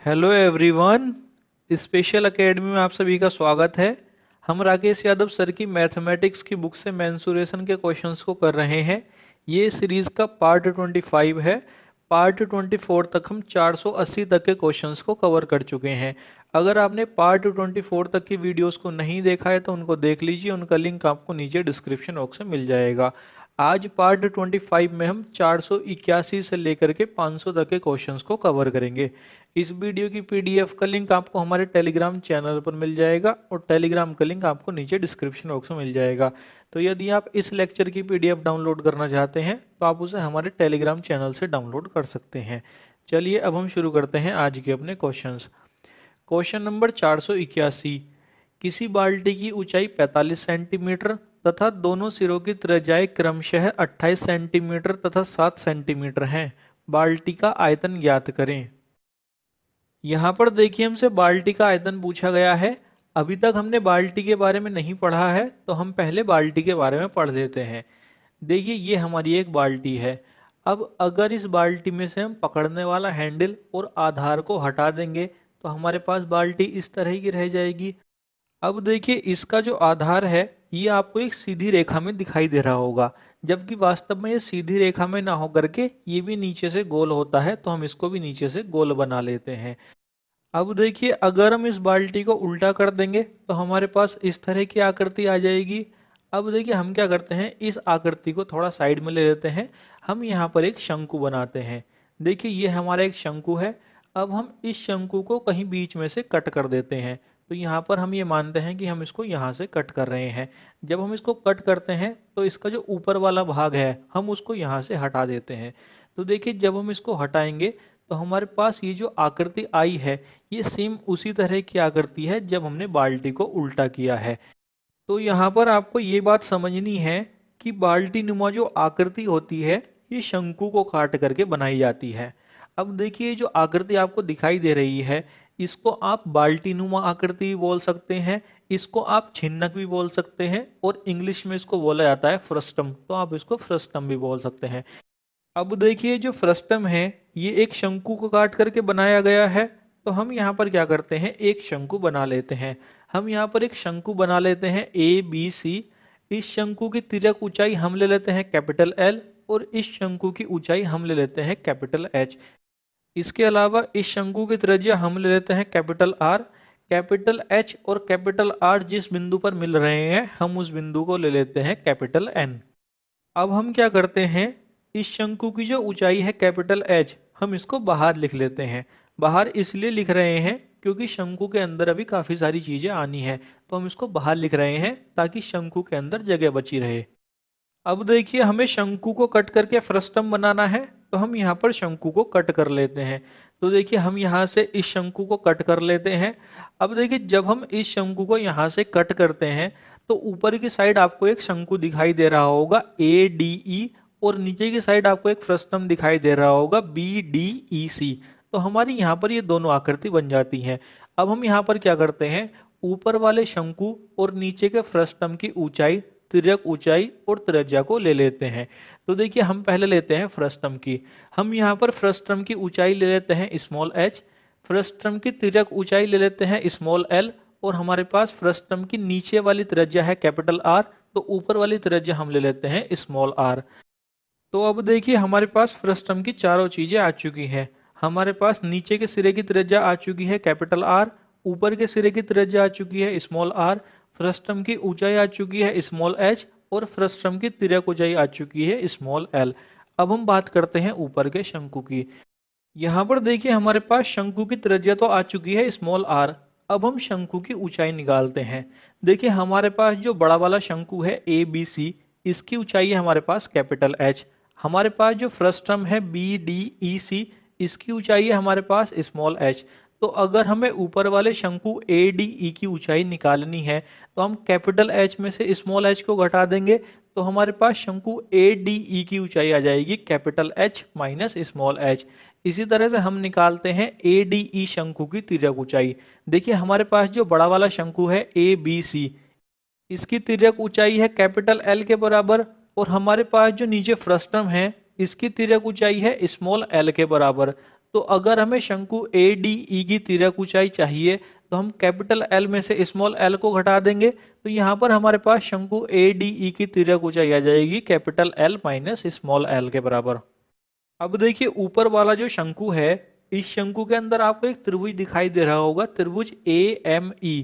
Hello everyone. Special academy में आप सभी का स्वागत है। हम राकेश यादव सर की मैथमेटिक्स की बुक से मेंसुरेशन के क्वेश्चंस को कर रहे हैं। ये सीरीज का पार्ट 25 है। पार्ट 24 तक हम 480 तक के क्वेश्चंस को कवर कर चुके हैं। अगर आपने पार्ट 24 तक की वीडियोस को नहीं देखा है तो उनको देख लीजिए, उनका लिंक आपको नीचे डिस्क्रिप्शन बॉक्स में मिल जाएगा। आज पार्ट 25 में हम 481 से लेकर के 500 तक के क्वेश्चंस को कवर करेंगे। इस वीडियो की पीडीएफ का लिंक आपको हमारे टेलीग्राम चैनल पर मिल जाएगा और टेलीग्राम का लिंक आपको नीचे डिस्क्रिप्शन बॉक्स में मिल जाएगा। तो यदि आप इस लेक्चर की पीडीएफ डाउनलोड करना चाहते हैं तो आप उसे हमारे टेलीग्राम चैनल से डाउनलोड कर सकते हैं। चलिए अब हम शुरू करते हैं आज के अपने क्वेश्चंस। Question number 481। किसी बाल्टी की ऊंचाई 45 सेंटीमीटर तथा दोनों सिरों की त्रिज्याएं क्रमशः 28 सेंटीमीटर तथा 7 सेंटीमीटर हैं। बाल्टी का आयतन ज्ञात करें। यहाँ पर देखिए हमसे बाल्टी का आयतन पूछा गया है। अभी तक हमने बाल्टी के बारे में नहीं पढ़ा है तो हम पहले बाल्टी के बारे में पढ़ लेते हैं। देखिए ये हमारी एक बाल्टी है। अब अगर इस बाल्टी में से हम पकड़ने वाला हैंडल और आधार को हटा देंगे तो हमारे पास बाल्टी इस तरह की रह जाएगी। अब देखिए इसका जो आधार है ये आपको एक सीधी रेखा में दिखाई दे रहा होगा, जबकि वास्तव में ये सीधी रेखा में ना होकर के ये भी नीचे से गोल होता है, तो हम इसको भी नीचे से गोल बना लेते हैं। अब देखिए अगर हम इस बाल्टी को उल्टा कर देंगे तो हमारे पास इस तरह की आकृति आ जाएगी। अब देखिए हम क्या करते हैं, इस आकृति को थोड़ा साइड में ले लेते हैं। हम यहाँ पर एक शंकु बनाते हैं। देखिए ये हमारा एक शंकु है। अब हम इस शंकु को कहीं बीच में से कट कर देते हैं। तो यहाँ पर हम ये मानते हैं कि हम इसको यहाँ से कट कर रहे हैं। जब हम इसको कट करते हैं तो इसका जो ऊपर वाला भाग है हम उसको यहाँ से हटा देते हैं। तो देखिए जब हम इसको हटाएंगे तो हमारे पास ये जो आकृति आई है ये सेम उसी तरह की आकृति है जब हमने बाल्टी को उल्टा किया है। तो यहाँ पर आपको ये बात समझनी है कि बाल्टी नुमा जो आकृति होती है ये शंकु को काट करके बनाई जाती है। अब देखिए जो आकृति आपको दिखाई दे रही है इसको आप बाल्टी नुमा आकृति भी बोल सकते हैं, इसको आप छिन्नक भी बोल सकते हैं और इंग्लिश में इसको बोला जाता है फ्रस्टम, तो आप इसको फ्रस्टम भी बोल सकते हैं। अब देखिए जो फ्रस्टम है ये एक शंकु को काट करके बनाया गया है। तो हम यहाँ पर क्या करते हैं, एक शंकु बना लेते हैं। हम यहाँ पर एक शंकु बना लेते हैं ए बी सी। इस शंकु की तिर्यक ऊंचाई हम ले लेते हैं कैपिटल एल और इस शंकु की ऊंचाई हम ले लेते हैं कैपिटल एच। इसके अलावा इस शंकु की त्रिज्या हम ले लेते हैं कैपिटल आर। कैपिटल एच और कैपिटल आर जिस बिंदु पर मिल रहे हैं हम उस बिंदु को ले लेते हैं कैपिटल एन। अब हम क्या करते हैं, इस शंकु की जो ऊंचाई है कैपिटल एच हम इसको बाहर लिख लेते हैं। बाहर इसलिए लिख रहे हैं क्योंकि शंकु के अंदर अभी काफी सारी चीजें आनी है, तो हम इसको बाहर लिख रहे हैं ताकि शंकु के अंदर जगह बची रहे। अब देखिए हमें शंकु को कट करके फ्रस्टम बनाना है, तो हम यहाँ पर शंकु को कट कर लेते हैं। तो देखिए हम यहाँ से इस शंकु को कट कर लेते हैं। अब देखिए जब हम इस शंकु को यहाँ से कट करते हैं तो ऊपर की साइड आपको एक शंकु दिखाई दे रहा होगा ए डी ई और नीचे की साइड आपको एक फ्रस्टम दिखाई दे रहा होगा बी डी ई सी। तो हमारी यहाँ पर ये दोनों आकृति बन जाती हैं। अब हम यहाँ पर क्या करते हैं, ऊपर वाले शंकु और नीचे के फ्रस्टम की ऊंचाई, तिर्यक ऊंचाई और त्रिज्या को ले लेते हैं। तो देखिए हम पहले लेते हैं फ्रस्टम की। हम यहाँ पर फ्रस्टम की ऊंचाई ले लेते हैं स्मॉल एच, फ्रस्टम की तिर्यक ऊंचाई ले लेते हैं स्मॉल एल और हमारे पास फ्रस्टम की नीचे वाली त्रिज्या है कैपिटल आर, तो ऊपर वाली त्रिज्या हम ले लेते हैं स्मॉल आर। तो अब देखिए हमारे पास फ्रस्टम की चारों चीजें आ चुकी हैं। हमारे पास नीचे के सिरे की त्रिज्या आ चुकी है कैपिटल आर, ऊपर के सिरे की त्रिज्या आ चुकी है स्मॉल आर, फ्रस्टम की ऊंचाई आ चुकी है स्मॉल एच और फ्रस्टम की तिर्यक ऊंचाई आ चुकी है स्मॉल एल। अब हम बात करते हैं ऊपर के शंकु की। यहाँ पर देखिए हमारे पास शंकु की त्रिज्या तो आ चुकी है स्मॉल आर। अब हम शंकु की ऊंचाई निकालते हैं। देखिए हमारे पास जो बड़ा वाला शंकु है ए बी सी, इसकी ऊंचाई है हमारे पास कैपिटल एच। हमारे पास जो फ्रस्टम है बी डी ई सी, इसकी ऊंचाई है हमारे पास स्मॉल एच। तो अगर हमें ऊपर वाले शंकु ए डी ई की ऊंचाई निकालनी है तो हम कैपिटल एच में से स्मॉल एच को घटा देंगे, तो हमारे पास शंकु ए डी ई की ऊंचाई आ जाएगी capital H minus small H. इसी तरह से हम निकालते हैं ए डी ई शंकु की तिर्यक ऊंचाई। देखिए हमारे पास जो बड़ा वाला शंकु है ए बी सी, इसकी तिर्यक ऊंचाई है कैपिटल एल के बराबर और हमारे पास जो नीचे फ्रस्टम है इसकी तिर्यक ऊंचाई है स्मॉल एल के बराबर। तो अगर हमें शंकु ए डी ई की तिर्यक ऊंचाई चाहिए तो हम कैपिटल एल में से स्मॉल एल को घटा देंगे, तो यहाँ पर हमारे पास शंकु ए डी ई की तिर्यक ऊंचाई आ जाएगी capital L minus small L के बराबर। अब देखिए ऊपर वाला जो शंकु है, इस शंकु के अंदर आपको एक त्रिभुज दिखाई दे रहा होगा, त्रिभुज ए एम ई।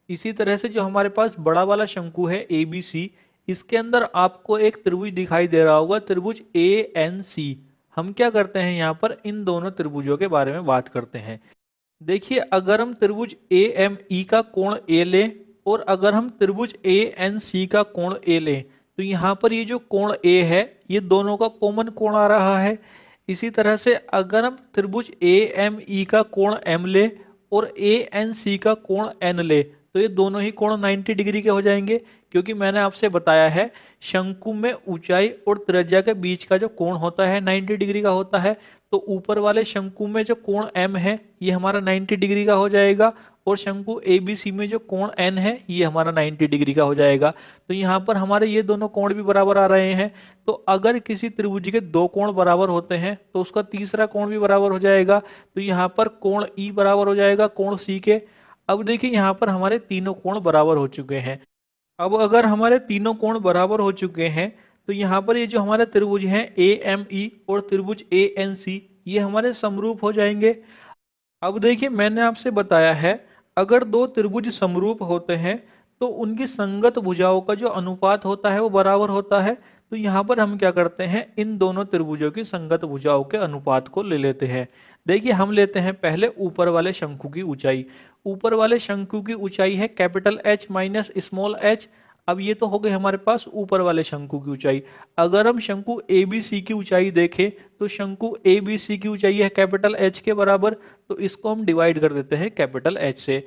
इसी तरह से जो हमारे पास बड़ा वाला शंकु है ए बी सी, इसके अंदर आपको एक त्रिभुज दिखाई दे रहा होगा, त्रिभुज ए एन सी। हम क्या करते हैं यहाँ पर इन दोनों त्रिभुजों के बारे में बात करते हैं। देखिए अगर हम त्रिभुज ए एम ई का कोण ए लें और अगर हम त्रिभुज ए एन सी का कोण ए लें, तो यहाँ पर ये जो कोण ए है ये दोनों का कॉमन कोण आ रहा है। इसी तरह से अगर हम त्रिभुज ए एम ई का कोण एम ले और ए एन सी का कोण एन ले, तो ये दोनों ही कोण 90 डिग्री के हो जाएंगे, क्योंकि मैंने आपसे बताया है शंकु में ऊंचाई और त्रिज्या के बीच का जो कोण होता है 90 डिग्री का होता है। तो ऊपर वाले शंकु में जो कोण m है ये हमारा 90 डिग्री का हो जाएगा और शंकु ABC में जो कोण n है ये हमारा 90 डिग्री का हो जाएगा। तो यहाँ पर हमारे ये दोनों कोण भी बराबर आ रहे हैं। तो अगर किसी त्रिभुज के दो कोण बराबर होते हैं तो उसका तीसरा कोण भी बराबर हो जाएगा। तो यहाँ पर कोण E बराबर हो जाएगा कोण C के। अब देखिए यहाँ पर हमारे तीनों कोण बराबर हो चुके हैं। अब अगर हमारे तीनों कोण बराबर हो चुके हैं तो यहाँ पर ये जो हमारे त्रिभुज हैं ए एम ई और त्रिभुज ए एन सी, ये हमारे समरूप हो जाएंगे। अब देखिए मैंने आपसे बताया है अगर दो त्रिभुज समरूप होते हैं तो उनकी संगत भुजाओं का जो अनुपात होता है वो बराबर होता है। तो यहाँ पर हम क्या करते हैं इन दोनों त्रिभुजों की संगत भुजाओं के अनुपात को ले लेते हैं। देखिए हम लेते हैं पहले ऊपर वाले शंकु की ऊंचाई। ऊपर वाले शंकु की ऊंचाई है capital H minus small H. अब ये तो हो गए हमारे पास ऊपर वाले शंकु की ऊंचाई। अगर हम शंकु ए बी सी की ऊंचाई देखें तो शंकु ए बी सी की ऊंचाई है कैपिटल एच के बराबर, तो इसको हम डिवाइड कर देते हैं कैपिटल एच से।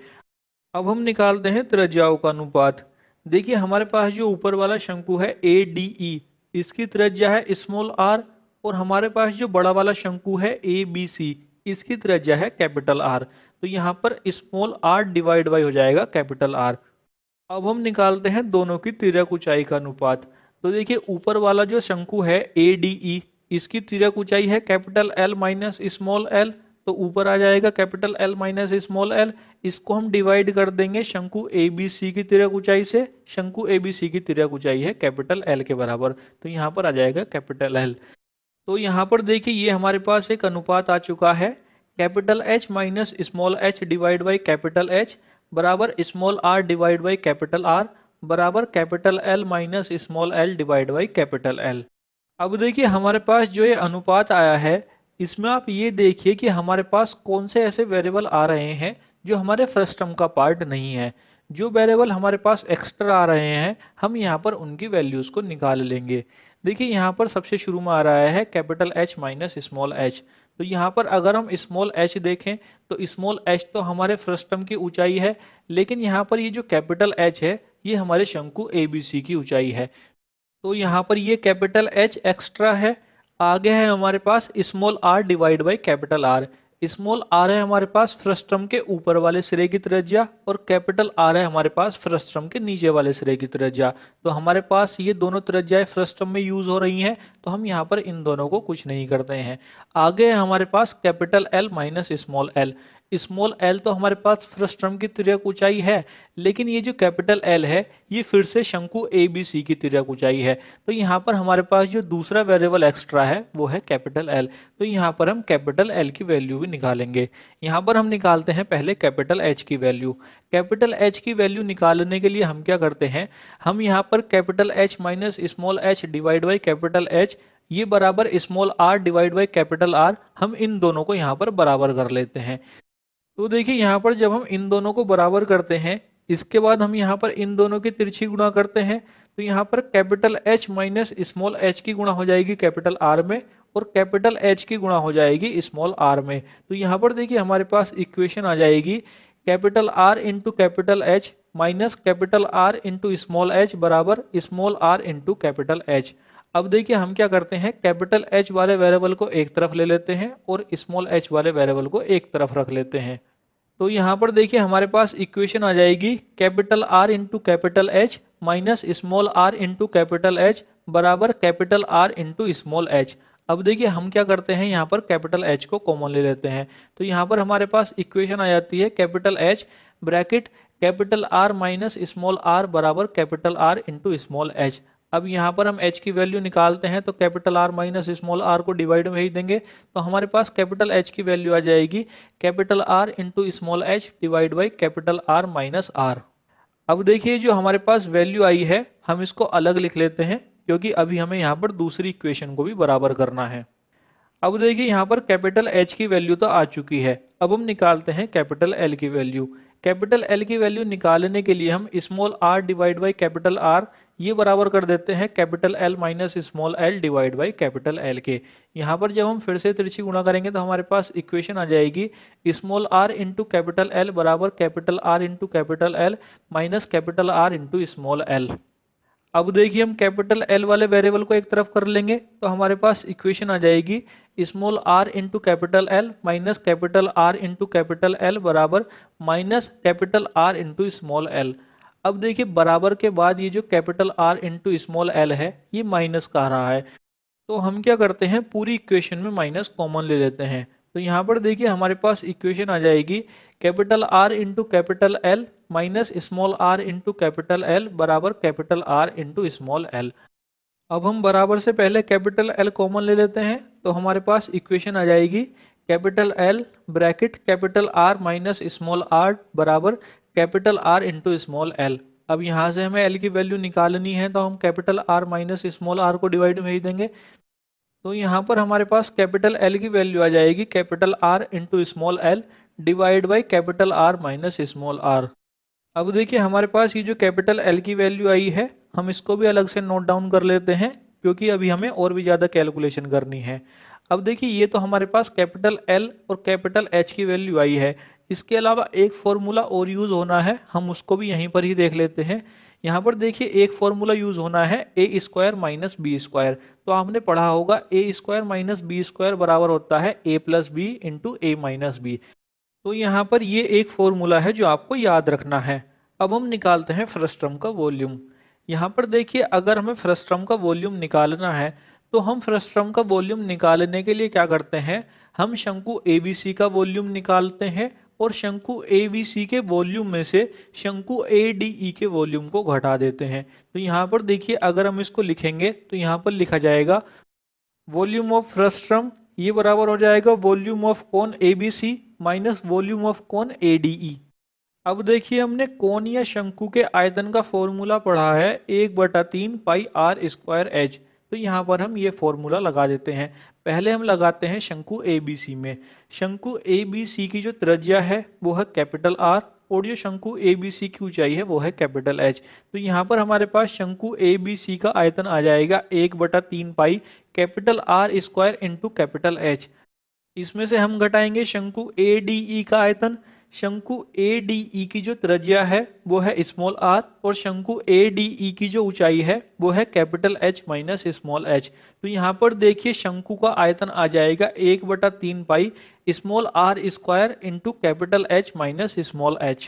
अब हम निकालते हैं त्रिज्याओं का अनुपात। देखिए हमारे पास जो ऊपर वाला शंकु है ए डी ई, इसकी त्रिज्या है स्मॉल आर और हमारे पास जो बड़ा वाला शंकु है ए बी सी, इसकी त्रिज्या है कैपिटल आर। तो यहाँ पर स्मॉल आर डिवाइड बाई हो जाएगा कैपिटल आर। अब हम निकालते हैं दोनों की तिर्यक ऊंचाई का अनुपात। तो देखिए ऊपर वाला जो शंकु है ए डी ई, इसकी तिर्यक ऊंचाई है capital L minus small L, तो ऊपर आ जाएगा capital L minus small L. इसको हम डिवाइड कर देंगे शंकु ए बी सी की तिर्यक ऊंचाई से। शंकु ए बी सी की तिर्यक ऊंचाई है कैपिटल एल के बराबर, तो यहाँ पर आ जाएगा कैपिटल एल। तो यहाँ पर देखिए ये हमारे पास एक अनुपात आ चुका है, capital H minus small H divide by capital H बराबर small are divide by capital R बराबर capital L minus small L divide by capital L. अब देखिए हमारे पास जो ये अनुपात आया है, इसमें आप ये देखिए कि हमारे पास कौन से ऐसे वेरिएबल आ रहे हैं जो हमारे फर्स्ट टर्म का पार्ट नहीं है। जो वेरिएबल हमारे पास एक्स्ट्रा आ रहे हैं हम यहाँ पर उनकी वैल्यूज़ को निकाल लेंगे। देखिए यहाँ पर सबसे शुरू में आ रहा है capital H minus small H. तो यहाँ पर अगर हम स्मॉल एच देखें तो स्मॉल एच तो हमारे फर्स्ट टर्म की ऊंचाई है, लेकिन यहाँ पर ये जो कैपिटल एच है ये हमारे शंकु ए बी सी की ऊंचाई है। तो यहाँ पर ये कैपिटल एच एक्स्ट्रा है। आगे है हमारे पास small are divide by capital R. Small r है हमारे पास फ्रस्टम के ऊपर वाले सिरे की त्रिज्या और कैपिटल आर है हमारे पास फ्रस्टम के नीचे वाले सिरे की त्रिज्या। तो हमारे पास ये दोनों त्रिज्याएं फ्रस्टम में यूज हो रही हैं, तो हम यहाँ पर इन दोनों को कुछ नहीं करते हैं। आगे है हमारे पास capital L minus small l. Small L तो हमारे पास फ्रस्टम की तिर्यक ऊंचाई है, लेकिन ये जो कैपिटल एल है ये फिर से शंकु ए बी सी की तिर्यक ऊंचाई है। तो यहाँ पर हमारे पास जो दूसरा वेरिएबल एक्स्ट्रा है वो है कैपिटल एल। तो यहाँ पर हम कैपिटल एल की वैल्यू भी निकालेंगे। यहाँ पर हम निकालते हैं पहले कैपिटल एच की वैल्यू। कैपिटल एच की वैल्यू निकालने के लिए हम क्या करते हैं, हम यहाँ पर capital H minus small H divide by capital H ये बराबर small are divide by capital R, हम इन दोनों को यहाँ पर बराबर कर लेते हैं। तो देखिए यहाँ पर जब हम इन दोनों को बराबर करते हैं, इसके बाद हम यहाँ पर इन दोनों की तिरछी गुणा करते हैं। तो यहाँ पर capital H minus small H की गुणा हो जाएगी कैपिटल आर में और कैपिटल एच की गुणा हो जाएगी स्मॉल आर में। तो यहाँ पर देखिए हमारे पास इक्वेशन आ जाएगी capital R into capital H minus capital R into small h बराबर small are into capital H. अब देखिए हम क्या करते हैं, कैपिटल एच वाले वेरिएबल को एक तरफ ले लेते हैं और स्मॉल एच वाले वेरिएबल को एक तरफ रख लेते हैं। तो यहाँ पर देखिए हमारे पास इक्वेशन आ जाएगी capital R into capital H minus small are into capital H बराबर capital R into small H. अब देखिए हम क्या करते हैं, यहाँ पर कैपिटल एच को कॉमन ले लेते हैं। तो यहाँ पर हमारे पास इक्वेशन आ जाती है capital H bracket capital R minus small r बराबर capital R into small H. अब यहाँ पर हम एच की वैल्यू निकालते हैं तो capital R minus small R को डिवाइड में ही देंगे, तो हमारे पास कैपिटल एच की वैल्यू आ जाएगी capital R into small H divide by capital R minus R. अब देखिए जो हमारे पास वैल्यू आई है हम इसको अलग लिख लेते हैं, क्योंकि अभी हमें यहाँ पर दूसरी इक्वेशन को भी बराबर करना है। अब देखिए यहाँ पर कैपिटल एच की वैल्यू तो आ चुकी है, अब हम निकालते हैं कैपिटल एल की वैल्यू। कैपिटल एल की वैल्यू निकालने के लिए हम small are divide by capital R ये बराबर कर देते हैं capital L minus small L divide by capital L के। यहाँ पर जब हम फिर से तिरछी गुणा करेंगे तो हमारे पास इक्वेशन आ जाएगी small are into capital L बराबर capital R into capital L minus capital R into small L. अब देखिए हम कैपिटल एल वाले वेरिएबल को एक तरफ कर लेंगे तो हमारे पास इक्वेशन आ जाएगी small are into capital L minus capital R into capital L बराबर minus capital R into small L. अब देखिए बराबर के बाद ये जो capital R into small l है ये माइनस का आ रहा है, तो हम क्या करते हैं पूरी इक्वेशन में माइनस कॉमन ले लेते हैं। तो यहाँ पर देखिए हमारे पास इक्वेशन आ जाएगी capital R into capital L minus small are into capital L बराबर capital R into small L. अब हम बराबर से पहले कैपिटल एल कॉमन ले लेते हैं तो हमारे पास इक्वेशन आ जाएगी capital L bracket capital R minus small r बराबर capital R into small L. अब यहाँ से हमें एल की वैल्यू निकालनी है तो हम capital R minus small R को डिवाइड में ही देंगे, तो यहाँ पर हमारे पास कैपिटल एल की वैल्यू आ जाएगी capital R into small L divide by capital R minus small R. अब देखिए हमारे पास ये जो कैपिटल एल की वैल्यू आई है हम इसको भी अलग से नोट डाउन कर लेते हैं, क्योंकि अभी हमें और भी ज़्यादा कैलकुलेशन करनी है। अब देखिए ये तो हमारे पास कैपिटल एल और कैपिटल एच की वैल्यू आई है, इसके अलावा एक फॉर्मूला और यूज़ होना है, हम उसको भी यहीं पर ही देख लेते हैं। यहाँ पर देखिए एक फॉर्मूला यूज़ होना है ए स्क्वायर माइनस बी स्क्वायर। तो आपने पढ़ा होगा ए स्क्वायर माइनस बी स्क्वायर बराबर होता है ए प्लस बी इंटू ए माइनस बी। तो यहाँ पर ये एक फॉर्मूला है जो आपको याद रखना है। अब हम निकालते हैं फ्रस्टम का वॉल्यूम। यहाँ पर देखिए अगर हमें फ्रस्टम का वॉल्यूम निकालना है तो हम फ्रस्टम का वॉल्यूम निकालने के लिए क्या करते हैं, हम शंकु ABC का वॉल्यूम निकालते हैं और शंकु ABC के वॉल्यूम में से शंकु ADE के वॉल्यूम को घटा देते हैं। तो यहाँ पर देखिए अगर हम इसको लिखेंगे तो यहाँ पर लिखा जाएगा वॉल्यूम ऑफ फ्रस्टम ये बराबर हो जाएगा volume of cone ABC minus volume of cone ADE। अब देखिए हमने कोन या शंकु के आयतन का फॉर्मूला पढ़ा है 1/3 पाई आर स्क्वायर एच। तो यहाँ पर हम ये फॉर्मूला लगा देते हैं। पहले हम लगाते हैं शंकु ABC में। शंकु ABC की जो त्रिज्या है वो है कैपिटल आर और जो शंकु ABC की ऊंचाई है वो है कैपिटल एच। तो यहाँ पर हमारे पास शंकु ABC का आयतन आ जाएगा 1/3 pi capital R square into capital H. इसमें से हम घटाएंगे शंकु ADE का आयतन। शंकु ADE की जो त्रिज्या है वो है स्मॉल आर और शंकु ADE की जो ऊंचाई है वो है capital H minus small h। तो यहाँ पर देखिए शंकु का आयतन आ जाएगा 1/3 pi small are square into capital H minus small h।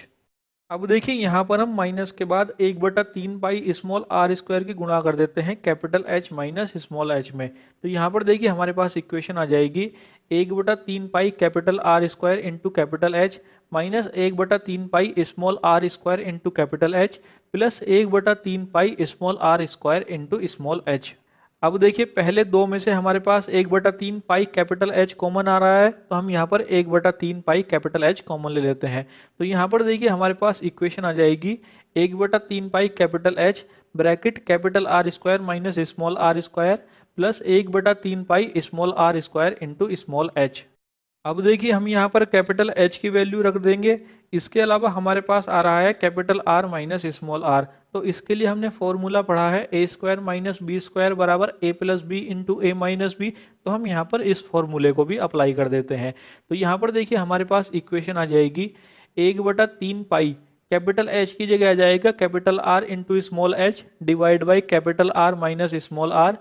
अब देखिए यहाँ पर हम माइनस के बाद 1/3 पाई स्मॉल आर स्क्वायर की गुणा कर देते हैं capital H minus small h में। तो यहाँ पर देखिए हमारे पास इक्वेशन आ जाएगी 1/3 pi capital R square into capital H minus 1/3 pi small are square into capital H plus 1/3 pi small are square into small h। अब देखिए पहले दो में से हमारे पास 1/3 पाई कैपिटल H कॉमन आ रहा है, तो हम यहाँ पर 1/3 पाई कैपिटल H कॉमन ले लेते हैं। तो यहाँ पर देखिए हमारे पास इक्वेशन आ जाएगी 1/3 pi capital H bracket capital R square minus small are square plus 1/3 pi small are square into small h। अब देखिए हम यहाँ पर कैपिटल H की वैल्यू रख देंगे। इसके अलावा हमारे पास आ रहा है capital R minus small r। तो इसके लिए हमने फॉर्मूला पढ़ा है ए स्क्वायर माइनस बी स्क्वायर बराबर ए प्लस बी इंटू ए माइनस बी। तो हम यहाँ पर इस फॉर्मूले को भी अप्लाई कर देते हैं। तो यहाँ पर देखिए हमारे पास इक्वेशन आ जाएगी 1/3 पाई कैपिटल H की जगह आ जाएगा capital R into small h divide by capital R minus small r।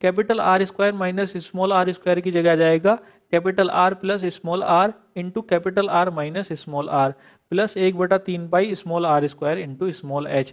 Capital R square minus small r square की जगह आ जाएगा capital R plus small r into capital R minus small r plus 1/3 pi small r square into small h।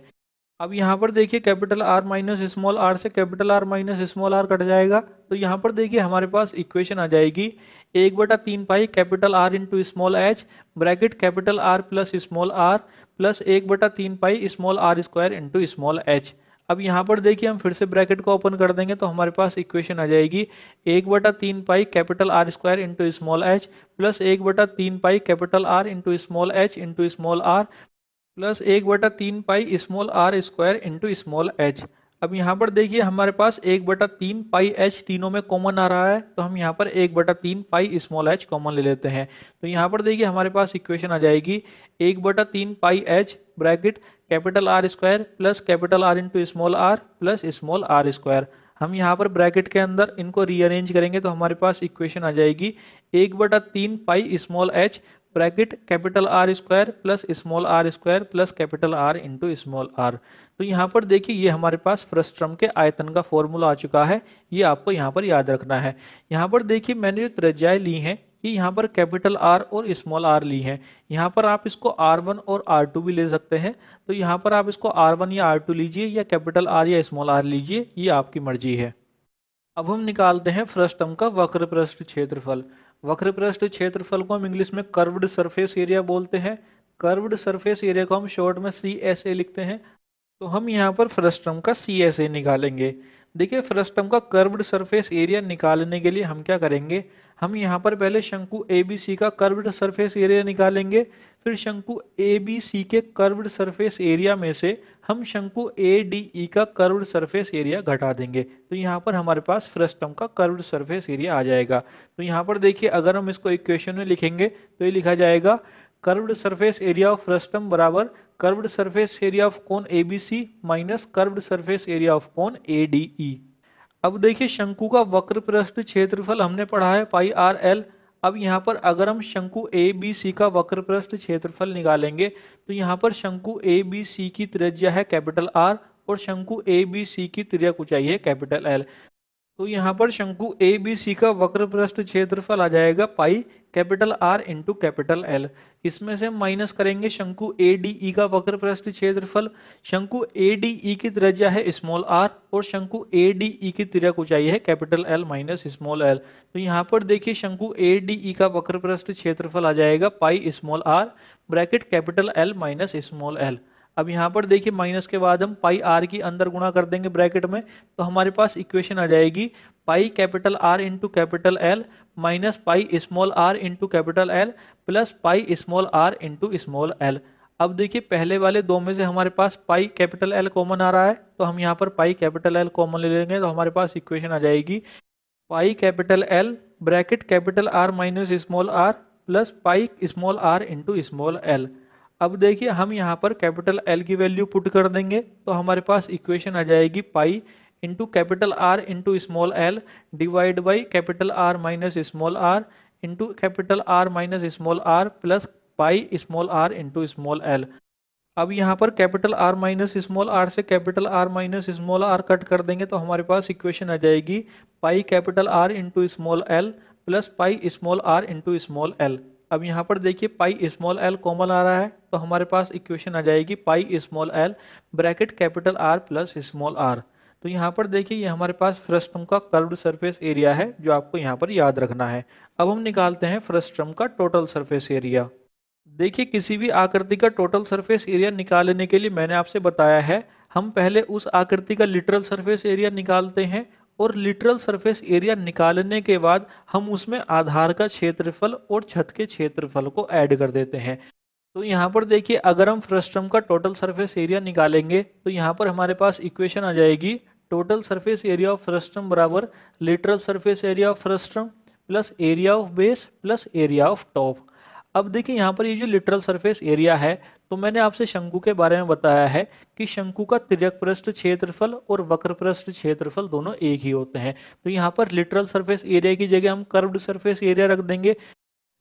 अब यहाँ पर देखिए capital R minus small are से capital R minus small are cut जाएगा, तो यहाँ पर देखिए हमारे पास इक्वेशन आ जाएगी 1/3 pi capital R into small H bracket capital R plus small are plus 1/3 pi small are square into small H. अब यहाँ पर देखिए हम फिर से ब्रैकेट को ओपन कर देंगे तो हमारे पास इक्वेशन आ जाएगी 1/3 pi capital R square into small H plus 1/3 pi capital R into small H into small are plus 1/3 pi small are square into small H. अब यहाँ पर देखिए हमारे पास 1/3 पाई एच तीनों में कॉमन आ रहा है, तो हम यहाँ पर 1/3 पाई स्मॉल एच कॉमन ले लेते हैं। तो यहाँ पर देखिए हमारे पास इक्वेशन आ जाएगी 1/3 pi h bracket capital R square plus capital R into small are plus small are square. हम यहाँ पर ब्रैकेट के अंदर इनको रीअरेंज करेंगे तो हमारे पास इक्वेशन आ जाएगी 1/3 pi small H bracket capital R square plus small are square plus capital R into small R. तो यहाँ पर देखिए ये हमारे पास फ्रस्ट्रम के आयतन का फॉर्मूला आ चुका है, ये आपको यहाँ पर याद रखना है। यहाँ पर देखिए मैंने जो त्रिज्याएं ली हैं ये यहाँ पर कैपिटल आर और स्मॉल आर ली हैं। यहाँ पर आप इसको R1 और R2 भी ले सकते हैं, तो यहाँ पर आप इसको R1 या R2 लीजिए या कैपिटल आर या स्मॉल आर लीजिए, ये आपकी मर्जी है। अब हम निकालते हैं फ्रस्टम का वक्र पृष्ठ क्षेत्रफल। वक्र पृष्ठ क्षेत्रफल को हम इंग्लिश में कर्व्ड सरफेस एरिया बोलते हैं। कर्व्ड सरफेस एरिया को हम शॉर्ट में CSA लिखते हैं। तो हम यहाँ पर फ्रस्टम का CSA निकालेंगे। देखिए फ्रस्टम का कर्व्ड सरफेस एरिया निकालने के लिए हम क्या करेंगे, हम यहाँ पर पहले शंकु ABC का कर्व्ड सरफेस एरिया निकालेंगे, फिर शंकु ABC के कर्व्ड सरफेस एरिया में से हम शंकु ADE का कर्व्ड सरफेस एरिया घटा देंगे, तो यहाँ पर हमारे पास फ्रस्टम का कर्व्ड सरफेस एरिया आ जाएगा। तो यहाँ पर देखिए अगर हम इसको इक्वेशन में लिखेंगे तो ये लिखा जाएगा curved surface area of frustum बराबर curved surface area of cone ABC minus curved surface area of cone ADE। अब देखिए शंकु का वक्र पृष्ठ क्षेत्रफल हमने पढ़ा है पाई आर एल। अब यहाँ पर अगर हम शंकु ABC का वक्र पृष्ठ क्षेत्रफल निकालेंगे तो यहाँ पर शंकु ABC की त्रिज्या है कैपिटल आर और शंकु ABC की त्रिज्या ऊंचाई है कैपिटल एल। तो यहाँ पर शंकु ABC का वक्र पृष्ठ क्षेत्रफल आ जाएगा पाई capital R into capital L. इसमें से हम माइनस करेंगे शंकु ADE का वक्र पृष्ठ क्षेत्रफल। शंकु ADE की त्रिज्या है स्मॉल आर और शंकु ADE की त्रिज्या ऊंचाई है capital L minus small L. तो यहाँ पर देखिए शंकु ADE का वक्र पृष्ठ क्षेत्रफल आ जाएगा pi small R bracket capital L minus small L. अब यहाँ पर देखिए माइनस के बाद हम पाई आर की अंदर गुणा कर देंगे ब्रैकेट में, तो हमारे पास इक्वेशन आ जाएगी pi capital R into capital L minus pi small are into capital L plus pi small are into small L. अब देखिए पहले वाले दो में से हमारे पास पाई कैपिटल एल कॉमन आ रहा है, तो हम यहाँ पर पाई कैपिटल एल कॉमन ले लेंगे, तो हमारे पास इक्वेशन आ जाएगी pi capital L bracket capital R minus small are plus pi small are into small L. अब देखिए हम यहाँ पर कैपिटल एल की वैल्यू पुट कर देंगे, तो हमारे पास इक्वेशन आ जाएगी pi into capital R into small L divide by capital R minus small are into capital R minus small are plus pi small are into small L. अब यहाँ पर capital R minus small are से capital R minus small are cut कर देंगे, तो हमारे पास equation आ जाएगी pi capital R into small L plus pi small are into small L. अब यहाँ पर देखिए पाई स्मॉल एल कॉमन आ रहा है, तो हमारे पास इक्वेशन आ जाएगी pi small L bracket capital R plus small R. तो यहाँ पर देखिए ये हमारे पास फ्रस्टम का कर्व्ड सरफेस एरिया है जो आपको यहाँ पर याद रखना है। अब हम निकालते हैं फ्रस्टम का टोटल सरफेस एरिया। देखिए किसी भी आकृति का टोटल सरफेस एरिया निकालने के लिए मैंने आपसे बताया है हम पहले उस आकृति का लिटरल सरफेस एरिया निकालते हैं और लिटरल सरफेस एरिया निकालने के बाद हम उसमें आधार का क्षेत्रफल और छत के क्षेत्रफल को ऐड कर देते हैं। तो यहाँ पर देखिए अगर हम फ्रस्टम का टोटल सरफेस एरिया निकालेंगे तो यहाँ पर हमारे पास इक्वेशन आ जाएगी total surface area of frustum बराबर lateral surface area of frustum plus area of base plus area of top. अब देखिए यहाँ पर ये जो लिटरल सरफेस एरिया है, तो मैंने आपसे शंकु के बारे में बताया है कि शंकु का तिर्यक पृष्ठ क्षेत्रफल और वक्र पृष्ठ क्षेत्रफल दोनों एक ही होते हैं। तो यहाँ पर लिटरल सरफेस एरिया की जगह हम कर्व्ड सरफेस एरिया रख देंगे।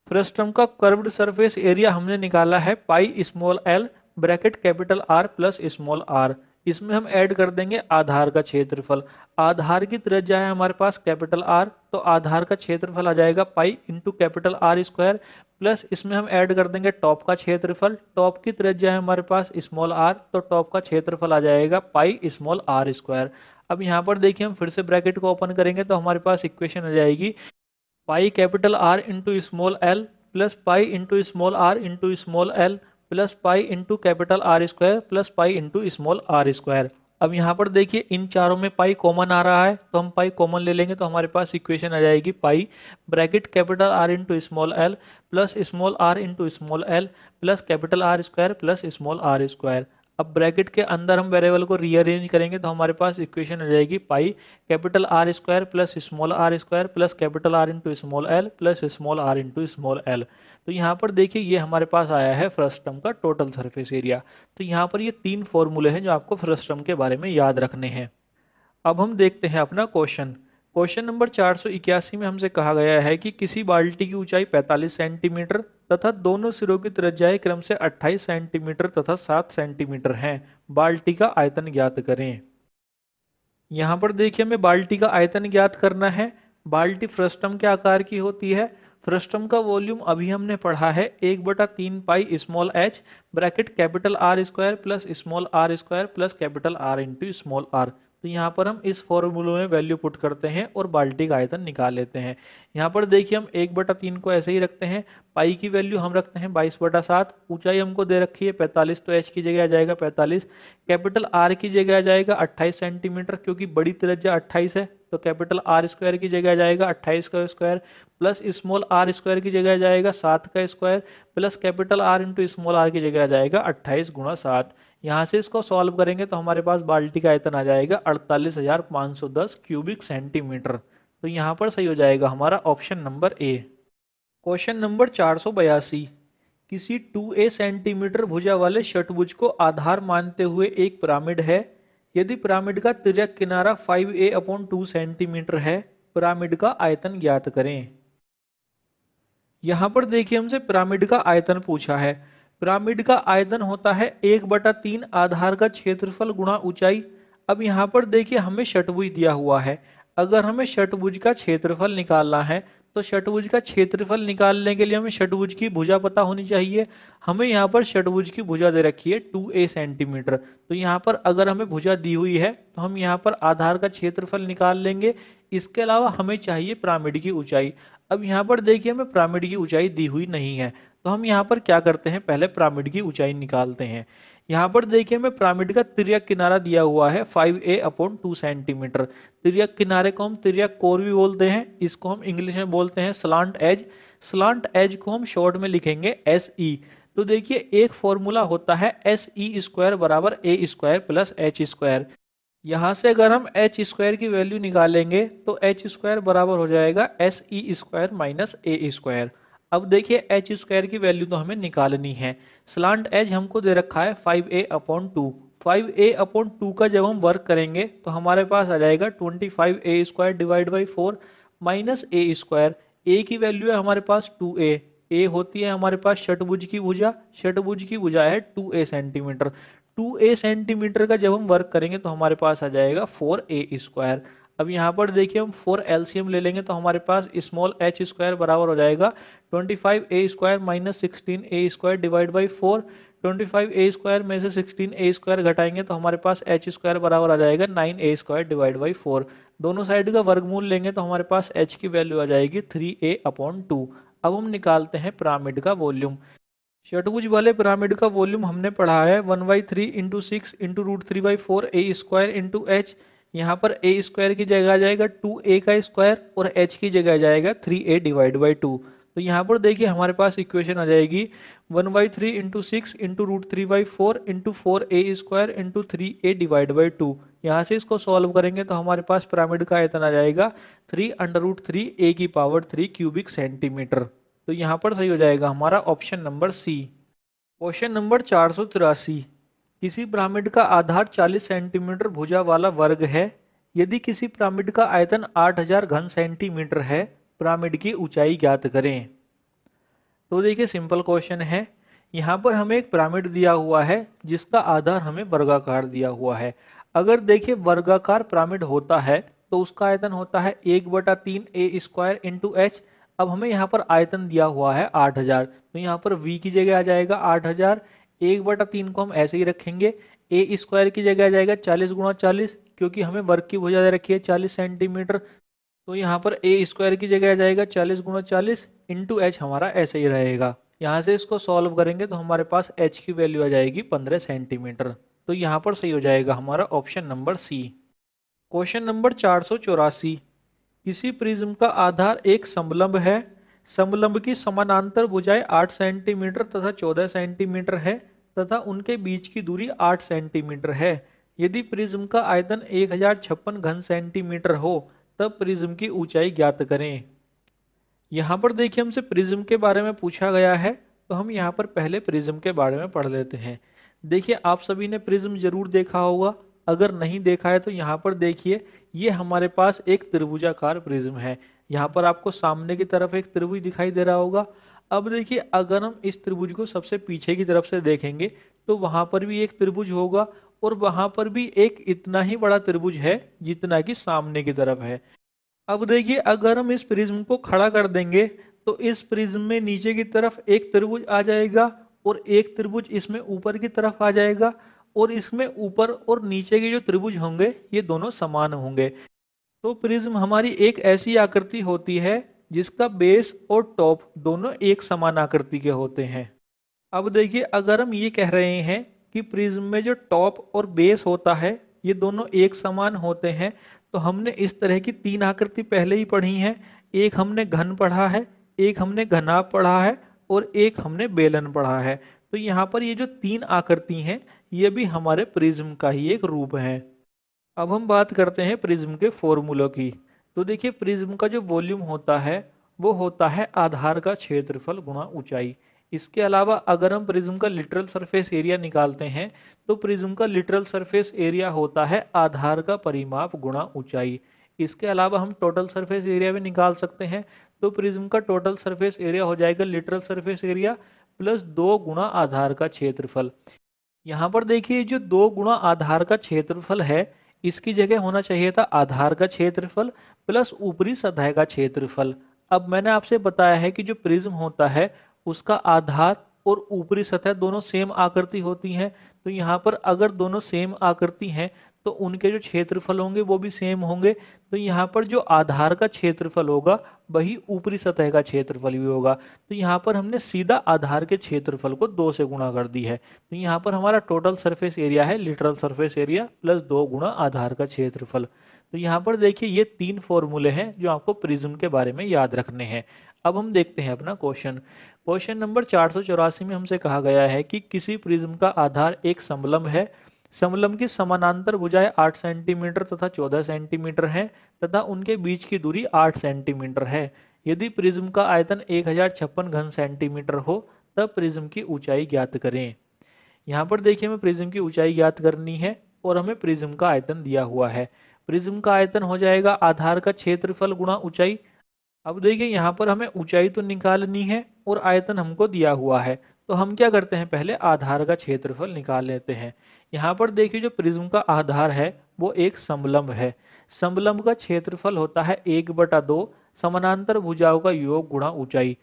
फ्रस्टम का कर्व्ड सरफेस एरिया हमने निकाला है pi small L bracket capital R plus small R. इसमें हम ऐड कर देंगे आधार का क्षेत्रफल। आधार की त्रिज्या है हमारे पास कैपिटल आर, तो आधार का क्षेत्रफल आ जाएगा पाई into capital R square, plus इसमें हम ऐड कर देंगे टॉप का क्षेत्रफल। टॉप की त्रिज्या है हमारे पास स्मॉल आर, तो टॉप का क्षेत्रफल आ जाएगा पाई स्मॉल आर स्क्वायर। अब यहाँ पर देखिए हम फिर से ब्रैकेट को ओपन करेंगे तो हमारे पास इक्वेशन आ जाएगी pi capital R into small L plus pi into small are into small L plus pi into capital R square plus pi into small are square. अब यहाँ पर देखिए इन चारों में पाई कॉमन आ रहा है, तो हम पाई कॉमन ले लेंगे तो हमारे पास इक्वेशन आ जाएगी pi bracket capital R into small L plus small are into small L plus capital R square plus small are square. अब ब्रैकेट के अंदर हम वेरिएबल को रीअरेंज करेंगे तो हमारे पास इक्वेशन आ जाएगी pi capital R square plus small are square plus capital R into small L plus small are into small L. तो यहाँ पर देखिए ये हमारे पास आया है फर्स्ट टर्म का टोटल सरफेस एरिया। तो यहाँ पर ये 3 फॉर्मूले हैं जो आपको फर्स्ट टर्म के बारे में याद रखने हैं। अब हम देखते हैं अपना क्वेश्चन। क्वेश्चन नंबर 481 में हमसे कहा गया है कि किसी बाल्टी की ऊंचाई 45 सेंटीमीटर तथा दोनों सिरों की त्रिज्याएं क्रम से 28 सेंटीमीटर तथा 7 सेंटीमीटर हैं। बाल्टी का आयतन ज्ञात करें। यहाँ पर देखिए हमें बाल्टी का आयतन ज्ञात करना है। बाल्टी फ्रस्टम के आकार की होती है। फ्रस्टम का वॉल्यूम अभी हमने पढ़ा है 1/3 pi small H bracket capital R square plus small are square plus capital R into small R. तो यहाँ पर हम इस फॉर्मूले में वैल्यू पुट करते हैं और बाल्टी का आयतन निकाल लेते हैं। यहाँ पर देखिए हम 1/3 को ऐसे ही रखते हैं। पाई की वैल्यू हम रखते हैं 22/7। ऊंचाई हमको दे रखी है 45, तो एच की जगह आ जाएगा 45। कैपिटल आर की जगह आ जाएगा 28 सेंटीमीटर, क्योंकि बड़ी त्रिज्या 28 है, तो कैपिटल आर स्क्वायर की जगह आ जाएगा 28 का square plus small are square की जगह आ जाएगा 7 का square plus capital R into small R की जगह आ जाएगा 28 गुणा 7। यहाँ से इसको सॉल्व करेंगे तो हमारे पास बाल्टी का आयतन आ जाएगा 48,510 क्यूबिक सेंटीमीटर। तो यहाँ पर सही हो जाएगा हमारा option number A. Question number 482, किसी 2a सेंटीमीटर भुजा वाले षटभुज को आधार मानते हुए एक पिरामिड है। यदि पिरामिड का तिर्यक किनारा 5a/2 सेंटीमीटर है, पिरामिड का आयतन ज्ञात करें। यहाँ पर देखिए हमसे पिरामिड का आयतन पूछा है। पिरामिड का आयतन होता है 1/3 आधार का क्षेत्रफल गुणा ऊंचाई। अब यहाँ पर देखिए हमें षटभुज दिया हुआ है। अगर हमें षटभुज का क्षेत्रफल निकालना है तो षटभुज का क्षेत्रफल निकालने के लिए हमें षटभुज की भुजा पता होनी चाहिए। हमें यहाँ पर षटभुज की भुजा दे रखी है 2a सेंटीमीटर, तो यहाँ पर अगर हमें भुजा दी हुई है तो हम यहाँ पर आधार का क्षेत्रफल निकाल लेंगे। इसके अलावा हमें चाहिए पिरामिड की ऊंचाई। अब यहाँ पर देखिए हमें पिरामिड की ऊंचाई दी हुई नहीं है, तो हम यहाँ पर क्या करते हैं, पहले पिरामिड की ऊंचाई निकालते हैं। यहाँ पर देखिए हमें पिरामिड का तिर्यक किनारा दिया हुआ है 5a/2 सेंटीमीटर। तिर्यक किनारे को हम तिर्यक कोर भी बोलते हैं, इसको हम इंग्लिश में बोलते हैं स्लांट एज। स्लांट एज को हम शॉर्ट में लिखेंगे SE। तो देखिए एक फॉर्मूला होता है SE स्क्वायर बराबर a square plus h square. यहाँ से अगर हम h स्क्वायर की वैल्यू निकालेंगे तो h स्क्वायर बराबर हो जाएगा SE square minus a square. अब देखिए h स्क्वायर की वैल्यू तो हमें निकालनी है। स्लांट एज हमको दे रखा है 5a/2। 5a/2 का जब हम वर्क करेंगे तो हमारे पास आ जाएगा 25a square divide by 4 minus a square. a की वैल्यू है हमारे पास 2a। a होती है हमारे पास षटभुज की भुजा। षटभुज की भुजा है 2a सेंटीमीटर। 2a सेंटीमीटर का जब हम वर्क करेंगे तो हमारे पास आ जाएगा 4a स्क्वायर। अब यहाँ पर देखिए हम 4 एलसीएम ले लेंगे तो हमारे पास स्मॉल h स्क्वायर बराबर हो जाएगा 25a square minus 16a square divide by 4। 25a square में से 16a स्क्वायर घटाएंगे तो हमारे पास h स्क्वायर बराबर आ जाएगा 9a स्क्वायर डिवाइड बाई 4। दोनों साइड का वर्गमूल लेंगे तो हमारे पास h की वैल्यू आ जाएगी 3a/2। अब हम निकालते हैं पिरामिड का वॉल्यूम। षटभुज वाले पिरामिड का वॉल्यूम हमने पढ़ा है 1/3 into 6 into √3/4 a square into h। यहाँ पर a स्क्वायर की जगह आ जाएगा 2a का स्क्वायर और h की जगह आ जाएगा 3a डिवाइड बाई 2। तो यहाँ पर देखिए हमारे पास इक्वेशन आ जाएगी 1/3 into 6 into √3/4 into 4a square into 3a divide by 2। यहाँ से इसको सॉल्व करेंगे तो हमारे पास पिरामिड का आयतन आ जाएगा 3√3 a की पावर 3 क्यूबिक सेंटीमीटर। तो यहाँ पर सही हो जाएगा हमारा option number C. Question number 483, किसी पिरामिड का आधार 40 सेंटीमीटर भुजा वाला वर्ग है। यदि किसी पिरामिड का आयतन 8000 घन सेंटीमीटर है, पिरामिड की ऊंचाई ज्ञात करें। तो देखिए सिंपल क्वेश्चन है। यहाँ पर हमें एक पिरामिड दिया हुआ है जिसका आधार हमें वर्गाकार दिया हुआ है। अगर देखिए वर्गाकार पिरामिड होता है तो उसका आयतन होता है 1/3 ए स्क्वायर इंटू एच। अब हमें यहाँ पर आयतन दिया हुआ है 8000, तो यहाँ पर v की जगह आ जाएगा 8000। 1/3 को हम ऐसे ही रखेंगे, ए स्क्वायर की जगह आ जाएगा 40 × 40, क्योंकि हमें वर्ग की भुजा दे रखी है 40 सेंटीमीटर, तो यहाँ पर ए स्क्वायर की जगह आ जाएगा 40 × 40 इंटू एच, हमारा ऐसे ही रहेगा। यहाँ से इसको सॉल्व करेंगे तो हमारे पास एच की वैल्यू आ जाएगी 15 सेंटीमीटर। तो यहाँ पर सही हो जाएगा हमारा option number C. Question number 484। किसी प्रिज्म का आधार एक समलंब है। समलंब की समानांतर भुजाएं 8 सेंटीमीटर तथा 14 सेंटीमीटर है तथा उनके बीच की दूरी 8 सेंटीमीटर है। यदि प्रिज्म का आयतन 1056 घन सेंटीमीटर हो तब प्रिज्म की ऊंचाई ज्ञात करें। यहाँ पर देखिए हमसे प्रिज्म के बारे में पूछा गया है, तो हम यहाँ पर पहले प्रिज्म के बारे में पढ़ लेते हैं। देखिए आप सभी ने प्रिज्म जरूर देखा होगा, अगर नहीं देखा है तो यहाँ पर देखिए, ये हमारे पास एक त्रिभुजाकार प्रिज्म है। यहाँ पर आपको सामने की तरफ एक त्रिभुज दिखाई दे रहा होगा। अब देखिए अगर हम इस त्रिभुज को सबसे पीछे की तरफ से देखेंगे तो वहां पर भी एक त्रिभुज होगा और वहां पर भी एक इतना ही बड़ा त्रिभुज है जितना कि सामने की तरफ है। अब देखिए अगर हम इस प्रिज्म को खड़ा कर देंगे तो इस प्रिज्म में नीचे की तरफ एक त्रिभुज आ जाएगा और एक त्रिभुज इसमें ऊपर की तरफ आ जाएगा, और इसमें ऊपर और नीचे के जो त्रिभुज होंगे ये दोनों समान होंगे। तो प्रिज्म हमारी एक ऐसी आकृति होती है जिसका बेस और टॉप दोनों एक समान आकृति के होते हैं। अब देखिए अगर हम ये कह रहे हैं कि प्रिज्म में जो टॉप और बेस होता है ये दोनों एक समान होते हैं, तो हमने इस तरह की 3 आकृति पहले ही पढ़ी हैं। एक हमने घन पढ़ा है, एक हमने घनाभ पढ़ा है और एक हमने बेलन पढ़ा है। तो यहाँ पर ये जो 3 आकृति हैं ये भी हमारे प्रिज्म का ही एक रूप है। अब हम बात करते हैं प्रिज्म के फॉर्मूलों की। तो देखिए प्रिज्म का जो वॉल्यूम होता है वो होता है आधार का क्षेत्रफल गुणा ऊंचाई। इसके अलावा अगर हम प्रिज्म का लिटरल सरफेस एरिया निकालते हैं तो प्रिज्म का लिटरल सरफेस एरिया होता है आधार का परिमाप गुणा ऊंचाई। इसके अलावा हम टोटल सरफेस एरिया भी निकाल सकते हैं, तो प्रिज्म का टोटल सरफेस एरिया हो जाएगा लिटरल सरफेस एरिया प्लस 2 गुणा आधार का क्षेत्रफल। यहाँ पर देखिए जो 2 गुणा आधार का क्षेत्रफल है इसकी जगह होना चाहिए था आधार का क्षेत्रफल प्लस ऊपरी सतह का क्षेत्रफल। अब मैंने आपसे बताया है कि जो प्रिज्म होता है उसका आधार और ऊपरी सतह दोनों सेम आकृति होती हैं, तो यहाँ पर अगर दोनों सेम आकृति हैं तो उनके जो क्षेत्रफल होंगे वो भी सेम होंगे। तो यहाँ पर जो आधार का क्षेत्रफल होगा वही ऊपरी सतह का क्षेत्रफल भी होगा। तो यहाँ पर हमने सीधा आधार के क्षेत्रफल को 2 से गुणा कर दी है। तो यहाँ पर हमारा टोटल सरफेस एरिया है लिटरल सरफेस एरिया प्लस 2 गुणा आधार का क्षेत्रफल। तो यहाँ पर देखिए ये 3 फॉर्मूले हैं जो आपको प्रिज्म के बारे में याद रखने हैं। अब हम देखते हैं अपना क्वेश्चन नंबर 484 में हमसे कहा गया है कि किसी प्रिज्म का आधार एक समलंब है। समलंब की समानांतर भुजाएं 8 सेंटीमीटर तथा 14 सेंटीमीटर हैं तथा उनके बीच की दूरी 8 सेंटीमीटर है। यदि प्रिज्म का आयतन 1056 घन सेंटीमीटर हो तब प्रिज्म की ऊंचाई ज्ञात करें। यहाँ पर देखिए हमें प्रिज्म की ऊंचाई ज्ञात करनी है और हमें प्रिज्म का आयतन दिया हुआ है। प्रिज्म का आयतन हो जाएगा आधार का क्षेत्रफल गुणा ऊंचाई। अब देखिए यहाँ पर हमें ऊंचाई तो निकालनी है और आयतन हमको दिया हुआ है, तो हम क्या करते हैं पहले आधार का क्षेत्रफल निकाल लेते हैं। यहाँ पर देखिए जो प्रिज्म का आधार है वो एक समलंब है। समलंब का क्षेत्रफल होता है 1/2 समानांतर भुजाओं का योग गुणा ऊंचाई।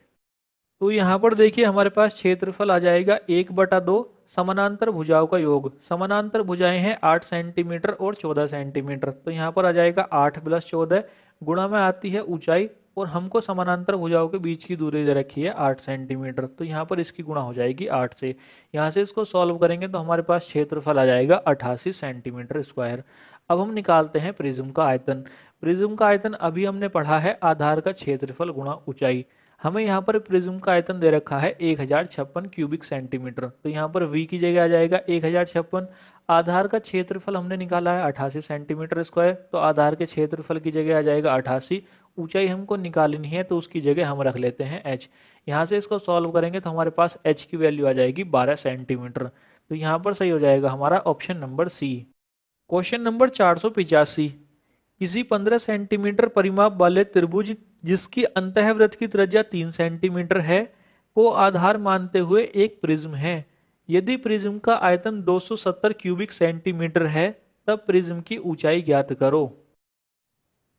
तो यहाँ पर देखिए हमारे पास क्षेत्रफल आ जाएगा 1/2 समानांतर भुजाओं का योग। समानांतर भुजाएं हैं 8 सेंटीमीटर और 14 सेंटीमीटर, तो यहाँ पर आ जाएगा 8 + 14 गुणा में आती है ऊंचाई और हमको समानांतर भुजाओं के बीच की दूरी दे रखी है 8 सेंटीमीटर, तो यहाँ पर इसकी गुणा हो जाएगी 8 से। यहाँ से इसको सॉल्व करेंगे तो हमारे पास क्षेत्रफल आ जाएगा 88 सेंटीमीटर स्क्वायर। अब हम निकालते हैं प्रिज्म का आयतन। प्रिज्म का आयतन अभी हमने पढ़ा है आधार का क्षेत्रफल गुणा ऊंचाई। हमें यहाँ पर प्रिज्म का आयतन दे रखा है 1056 क्यूबिक सेंटीमीटर, तो यहाँ पर v की जगह आ जाएगा 1056। आधार का क्षेत्रफल हमने निकाला है 88 सेंटीमीटर स्क्वायर, तो आधार के क्षेत्रफल की जगह आ जाएगा 88। ऊंचाई हमको निकालनी है तो उसकी जगह हम रख लेते हैं h। यहाँ से इसको सॉल्व करेंगे तो हमारे पास h की वैल्यू आ जाएगी 12 सेंटीमीटर। तो यहाँ पर सही हो जाएगा हमारा option number C. Question number 485। किसी 15 सेंटीमीटर परिमाप वाले त्रिभुज जिसकी अंतःवृत्त की त्रिज्या 3 सेंटीमीटर है को आधार मानते हुए एक प्रिज्म है। यदि प्रिज्म का आयतन 270 क्यूबिक सेंटीमीटर है तब प्रिज्म की ऊंचाई ज्ञात करो।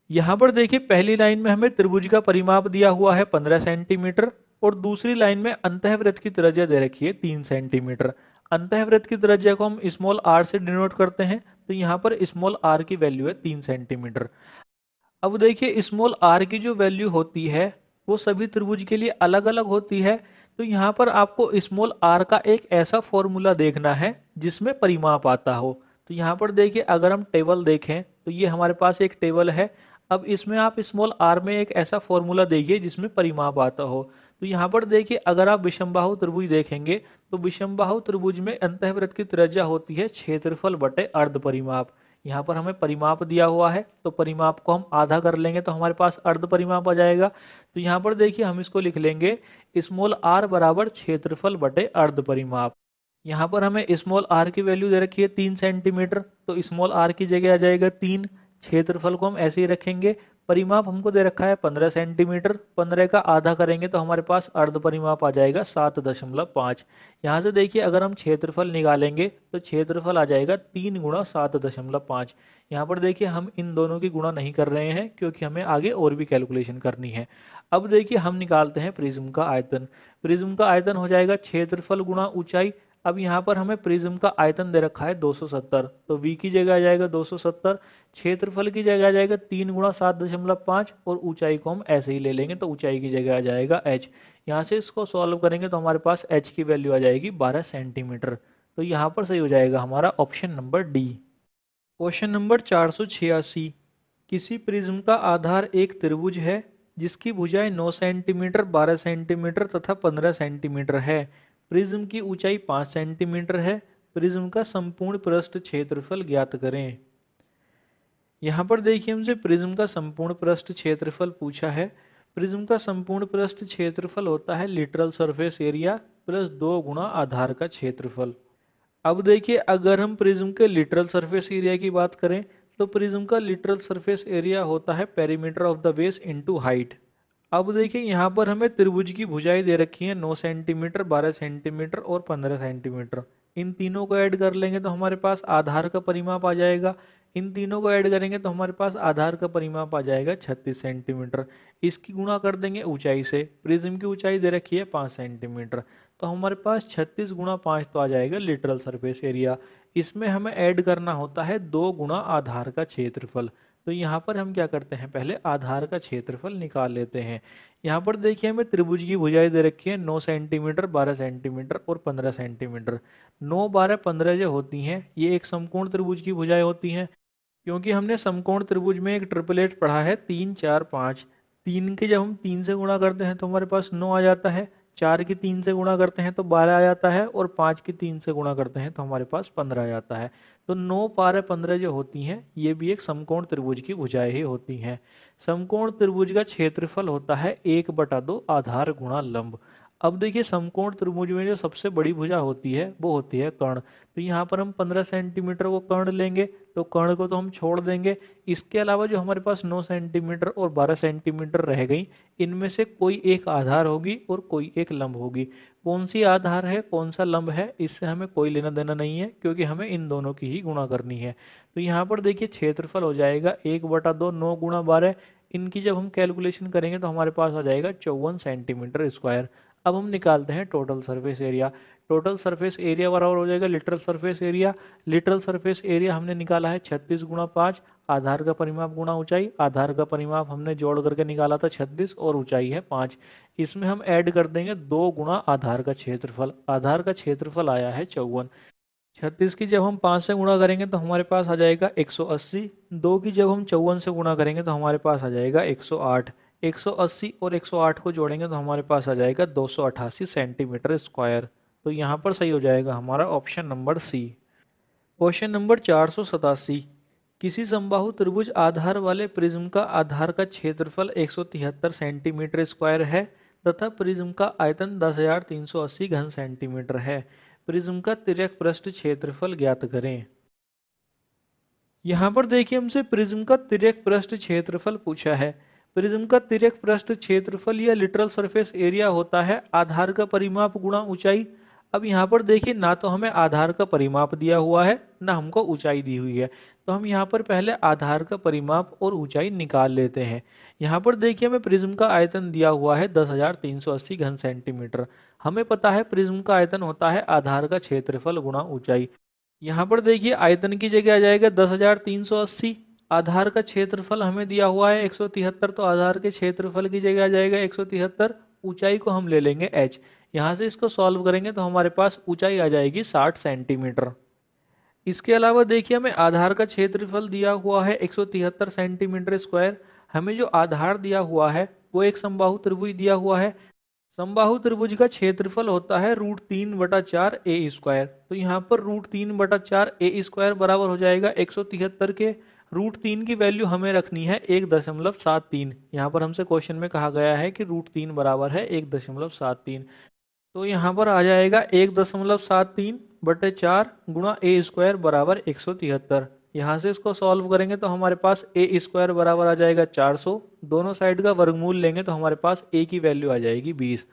यहाँ पर देखिए पहली लाइन में हमें त्रिभुज का परिमाप दिया हुआ है 15 सेंटीमीटर और दूसरी लाइन में अंतःवृत्त की त्रिज्या दे रखी है 3 सेंटीमीटर। अंतःवृत्त की त्रिज्या को हम स्मॉल आर से डिनोट करते हैं, तो यहाँ पर स्मॉल आर की वैल्यू है 3 सेंटीमीटर। अब देखिए स्मॉल आर की जो वैल्यू होती है वो सभी त्रिभुज के लिए अलग अलग होती है। तो यहाँ पर आपको स्मॉल आर का एक ऐसा फॉर्मूला देखना है जिसमें परिमाप आता हो। तो यहाँ पर देखिए अगर हम टेबल देखें तो ये हमारे पास एक टेबल है। अब इसमें आप स्मॉल आर में एक ऐसा फॉर्मूला देखिए जिसमें परिमाप आता हो। तो यहाँ पर देखिए अगर आप विषमबाहु त्रिभुज देखेंगे तो विषमबाहु त्रिभुज में अंतःवृत्त की त्रिज्या होती है क्षेत्रफल बटे अर्ध परिमाप। यहाँ पर हमें परिमाप दिया हुआ है तो परिमाप को हम आधा कर लेंगे तो हमारे पास अर्ध परिमाप आ जाएगा। तो यहाँ पर देखिए हम इसको लिख लेंगे स्मॉल आर बराबर क्षेत्रफल बटे अर्ध परिमाप। यहाँ पर हमें स्मॉल आर की वैल्यू दे रखी है 3 सेंटीमीटर, तो स्मॉल आर की जगह आ जाएगा 3। क्षेत्रफल को हम ऐसे ही रखेंगे। परिमाप हमको दे रखा है 15 सेंटीमीटर, 15 का आधा करेंगे तो हमारे पास अर्ध परिमाप आ जाएगा 7.5। यहाँ से देखिए अगर हम क्षेत्रफल निकालेंगे तो क्षेत्रफल आ जाएगा 3 गुणा 7.5। यहाँ पर देखिए हम इन दोनों की गुणा नहीं कर रहे हैं क्योंकि हमें आगे और भी कैलकुलेशन करनी है। अब देखिए हम निकालते हैं प्रिज्म का आयतन। प्रिज्म का आयतन हो जाएगा क्षेत्रफल गुणा ऊंचाई। अब यहाँ पर हमें प्रिज्म का आयतन दे रखा है 270, तो v की जगह आ जाएगा 270, क्षेत्रफल की जगह आ जाएगा 3 गुणा 7.5 और ऊंचाई को हम ऐसे ही ले लेंगे तो ऊंचाई की जगह आ जाएगा h। यहाँ से इसको सॉल्व करेंगे तो हमारे पास h की वैल्यू आ जाएगी 12 सेंटीमीटर। तो यहाँ पर सही हो जाएगा हमारा option number D. Question number 486। किसी प्रिज्म का आधार एक त्रिभुज है जिसकी भुजाएं 9 सेंटीमीटर, 12 सेंटीमीटर तथा 15 सेंटीमीटर है। प्रिज्म की ऊंचाई 5 सेंटीमीटर है। प्रिज्म का संपूर्ण पृष्ठ क्षेत्रफल ज्ञात करें। यहाँ पर देखिए हमसे प्रिज्म का संपूर्ण पृष्ठ क्षेत्रफल पूछा है। प्रिज्म का संपूर्ण पृष्ठ क्षेत्रफल होता है लिटरल सरफेस एरिया प्लस 2 गुणा आधार का क्षेत्रफल। अब देखिए अगर हम प्रिज्म के लिटरल सरफेस एरिया की बात करें तो प्रिज्म का लिटरल सरफेस एरिया होता है perimeter of the base into height. अब देखिए यहाँ पर हमें त्रिभुज की भुजाएं दे रखी हैं 9 सेंटीमीटर, 12 सेंटीमीटर और 15 सेंटीमीटर। इन तीनों को ऐड कर लेंगे तो हमारे पास आधार का परिमाप आ जाएगा। इन तीनों को ऐड करेंगे तो हमारे पास आधार का परिमाप आ जाएगा 36 सेंटीमीटर। इसकी गुणा कर देंगे ऊंचाई से। प्रिज्म की ऊंचाई दे रखी है 5 सेंटीमीटर, तो हमारे पास 36 गुणा 5 तो आ जाएगा लिटरल सरफेस एरिया। इसमें हमें ऐड करना होता है 2 गुणा आधार का क्षेत्रफल। तो यहाँ पर हम क्या करते हैं, पहले आधार का क्षेत्रफल निकाल लेते हैं। यहाँ पर देखिए हमें त्रिभुज की भुजाएं दे रखी है 9 सेंटीमीटर, 12 सेंटीमीटर और 15 सेंटीमीटर। 9, 12, 15 जो होती हैं ये एक समकोण त्रिभुज की भुजाएं होती हैं। क्योंकि हमने समकोण त्रिभुज में एक ट्रिपलेट पढ़ा है 3, 4, 5। 3 के जब हम 3 से गुणा करते हैं तो हमारे पास 9 आ जाता है, 4 की 3 से गुणा करते हैं तो 12 आ जाता है और 5 की 3 से गुणा करते हैं तो हमारे पास 15 आ जाता है। तो 9, 12, 15 जो होती हैं ये भी एक समकोण त्रिभुज की भुजाएं ही होती हैं। समकोण त्रिभुज का क्षेत्रफल होता है 1/2 आधार गुणा लंब। अब देखिए समकोण त्रिभुज में जो सबसे बड़ी भुजा होती है वो होती है कर्ण। तो यहाँ पर हम 15 सेंटीमीटर को कर्ण लेंगे, तो कर्ण को तो हम छोड़ देंगे। इसके अलावा जो हमारे पास 9 सेंटीमीटर और 12 सेंटीमीटर रह गई, इनमें से कोई एक आधार होगी और कोई एक लंब होगी। कौन सी आधार है कौन सा लंब है इससे हमें कोई लेना देना नहीं है क्योंकि हमें इन दोनों की ही गुणा करनी है। तो यहाँ पर देखिए क्षेत्रफल हो जाएगा 1/2, 9 गुणा 12। इनकी जब हम कैलकुलेशन करेंगे तो हमारे पास आ जाएगा 54 सेंटीमीटर स्क्वायर। अब हम निकालते हैं total surface area. Total surface area बराबर हो जाएगा literal surface area. Literal surface area हमने निकाला है 36 गुणा 5, आधार का परिमाप गुणा ऊंचाई। आधार का परिमाप हमने जोड़ करके निकाला था 36 और ऊंचाई है 5। इसमें हम ऐड कर देंगे 2 गुणा आधार का क्षेत्रफल। आधार का क्षेत्रफल आया है 54। 36 की जब हम 5 से गुणा करेंगे तो हमारे पास आ जाएगा 180। 2 की जब हम 54 से गुणा करेंगे तो हमारे पास आ जाएगा 108। 180 और 108 को जोड़ेंगे तो हमारे पास आ जाएगा 288 सेंटीमीटर स्क्वायर। तो यहाँ पर सही हो जाएगा हमारा option number C. Question number 487। किसी समबाहु त्रिभुज आधार वाले प्रिज्म का आधार का क्षेत्रफल 173 सेंटीमीटर स्क्वायर है तथा प्रिज्म का आयतन 10,380 घन सेंटीमीटर है। प्रिज्म का तिर्यक पृष्ठ क्षेत्रफल ज्ञात करें। यहाँ पर देखिए हमसे प्रिज्म का तिर्यक पृष्ठ क्षेत्रफल पूछा है। प्रिज्म का तिर्यक पृष्ठ क्षेत्रफल या लिटरल सरफेस एरिया होता है आधार का परिमाप गुणा ऊंचाई। अब यहाँ पर देखिए, ना तो हमें आधार का परिमाप दिया हुआ है, ना हमको ऊंचाई दी हुई है, तो हम यहाँ पर पहले आधार का परिमाप और ऊंचाई निकाल लेते हैं। यहाँ पर देखिए, हमें प्रिज्म का आयतन दिया हुआ है 10,380 घन सेंटीमीटर। हमें पता है प्रिज्म का आयतन होता है आधार का क्षेत्रफल गुणा ऊंचाई। यहाँ पर देखिए, आयतन की जगह आ जाएगा 10,380। आधार का क्षेत्रफल हमें दिया हुआ है 173, तो आधार के क्षेत्रफल की जगह आ जाएगा 173। ऊंचाई को हम ले लेंगे h। यहाँ से इसको सॉल्व करेंगे तो हमारे पास ऊंचाई आ जाएगी 60 सेंटीमीटर। इसके अलावा देखिए, हमें आधार का क्षेत्रफल दिया हुआ है 173 सेंटीमीटर स्क्वायर। हमें जो आधार दिया हुआ है वो एक समबाहु त्रिभुज दिया हुआ है। समबाहु त्रिभुज का क्षेत्रफल होता है √3/4 ए स्क्वायर। तो यहाँ पर √3/4 ए स्क्वायर बराबर हो जाएगा 173 के। √3 की वैल्यू हमें रखनी है 1.73। यहाँ पर हमसे क्वेश्चन में कहा गया है कि √3 बराबर है 1.73। तो यहाँ पर आ जाएगा 1.73/4 गुणा ए स्क्वायर बराबर 173। यहाँ से इसको सॉल्व करेंगे तो हमारे पास ए स्क्वायर बराबर आ जाएगा 400। दोनों साइड का वर्गमूल लेंगे तो हमारे पास ए की वैल्यू आ जाएगी 20।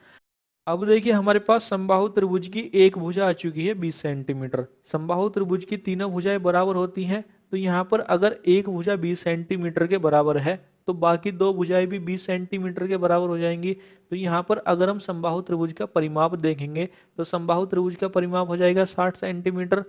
अब देखिए, हमारे पास समबाहु त्रिभुज की एक भुजा आ चुकी है 20 सेंटीमीटर। समबाहु त्रिभुज की तीनों भुजाएं बराबर होती हैं, तो यहाँ पर अगर एक भुजा 20 सेंटीमीटर के बराबर है तो बाकी दो भुजाएं भी 20 सेंटीमीटर के बराबर हो जाएंगी। तो यहाँ पर अगर हम समबाहु त्रिभुज का परिमाप देखेंगे तो समबाहु त्रिभुज का परिमाप हो जाएगा 60 सेंटीमीटर।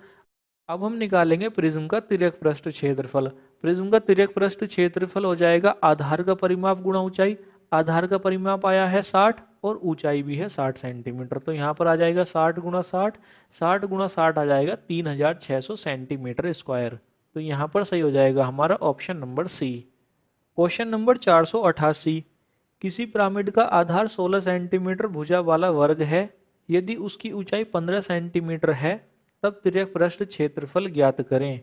अब हम निकालेंगे प्रिज्म का तिर्यक पृष्ठ क्षेत्रफल। प्रिज्म का तिर्यक पृष्ठ क्षेत्रफल हो जाएगा आधार का परिमाप गुणा ऊंचाई। आधार का परिमाप आया है 60 और ऊंचाई भी है 60 सेंटीमीटर। तो यहाँ पर आ जाएगा 60 गुणा 60, 60 गुणा 60 आ जाएगा 3600 सेंटीमीटर स्क्वायर। तो यहाँ पर सही हो जाएगा हमारा option number C. Question number 488। किसी पिरामिड का आधार 16 सेंटीमीटर भुजा वाला वर्ग है। यदि उसकी ऊंचाई 15 सेंटीमीटर है तब तिर्यक पृष्ठ क्षेत्रफल ज्ञात करें।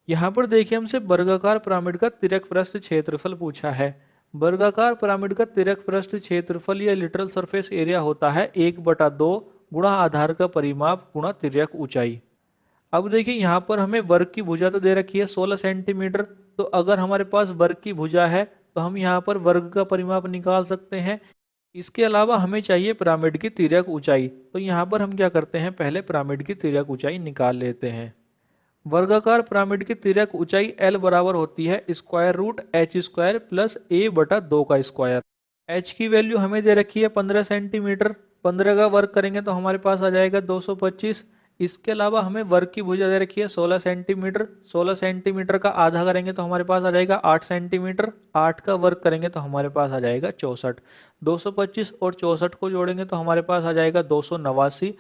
यहाँ पर देखिए, हमसे वर्गाकार पिरामिड का तिर्यक पृष्ठ क्षेत्रफल पूछा है। वर्गाकार पिरामिड का तिर्यक पृष्ठ क्षेत्रफल या लिटरल सरफेस एरिया होता है 1/2 गुणा आधार का परिमाप गुणा तिर्यक ऊंचाई। अब देखिए, यहाँ पर हमें वर्ग की भुजा तो दे रखी है 16 सेंटीमीटर। तो अगर हमारे पास वर्ग की भुजा है तो हम यहाँ पर वर्ग का परिमाप निकाल सकते हैं। इसके अलावा हमें चाहिए पिरामिड की तिर्यक ऊंचाई। तो यहाँ पर हम क्या करते हैं, पहले पिरामिड की तिर्यक ऊंचाई निकाल लेते हैं। वर्गाकार पिरामिड की तिर्यक ऊंचाई L बराबर होती है √h² प्लस a/2 का स्क्वायर। h की वैल्यू हमें दे रखी है 15 सेंटीमीटर। 15 का वर्ग करेंगे तो हमारे पास आ जाएगा 225। इसके अलावा हमें वर्ग की भुजा दे रखी है 16 सेंटीमीटर। 16 सेंटीमीटर का आधा करेंगे तो हमारे पास आ जाएगा 8 सेंटीमीटर। 8 का वर्ग करेंगे तो हमारे पास आ जाएगा 64। 225 और 64 को जोड़ेंगे तो हमारे पास आ जाएगा 289।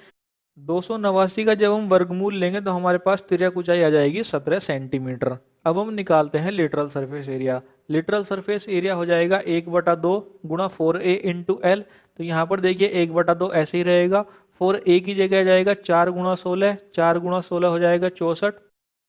289 का जब हम वर्गमूल लेंगे तो हमारे पास तिर्यक ऊंचाई आ जाएगी 17 सेंटीमीटर। अब हम निकालते हैं literal surface area. Literal surface area हो जाएगा 1/2 गुणा 4a इंटू एल। तो यहाँ पर देखिए 1/2 ऐसे ही रहेगा। 4a की जगह आ जाएगा 4 गुणा 16। 4 गुणा 16 हो जाएगा 64।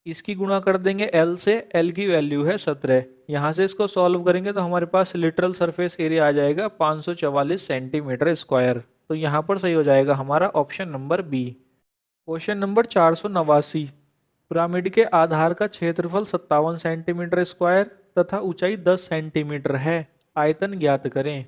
इसकी गुणा कर देंगे l से। l की वैल्यू है 17। यहाँ से इसको सॉल्व करेंगे तो हमारे पास लिटरल सरफेस एरिया आ जाएगा 544 सेंटीमीटर स्क्वायर। तो यहाँ पर सही हो जाएगा हमारा option number B. Question number 489। Pyramid के आधार का क्षेत्रफल 57 सेंटीमीटर स्क्वायर तथा ऊंचाई 10 सेंटीमीटर है। आयतन ज्ञात करें।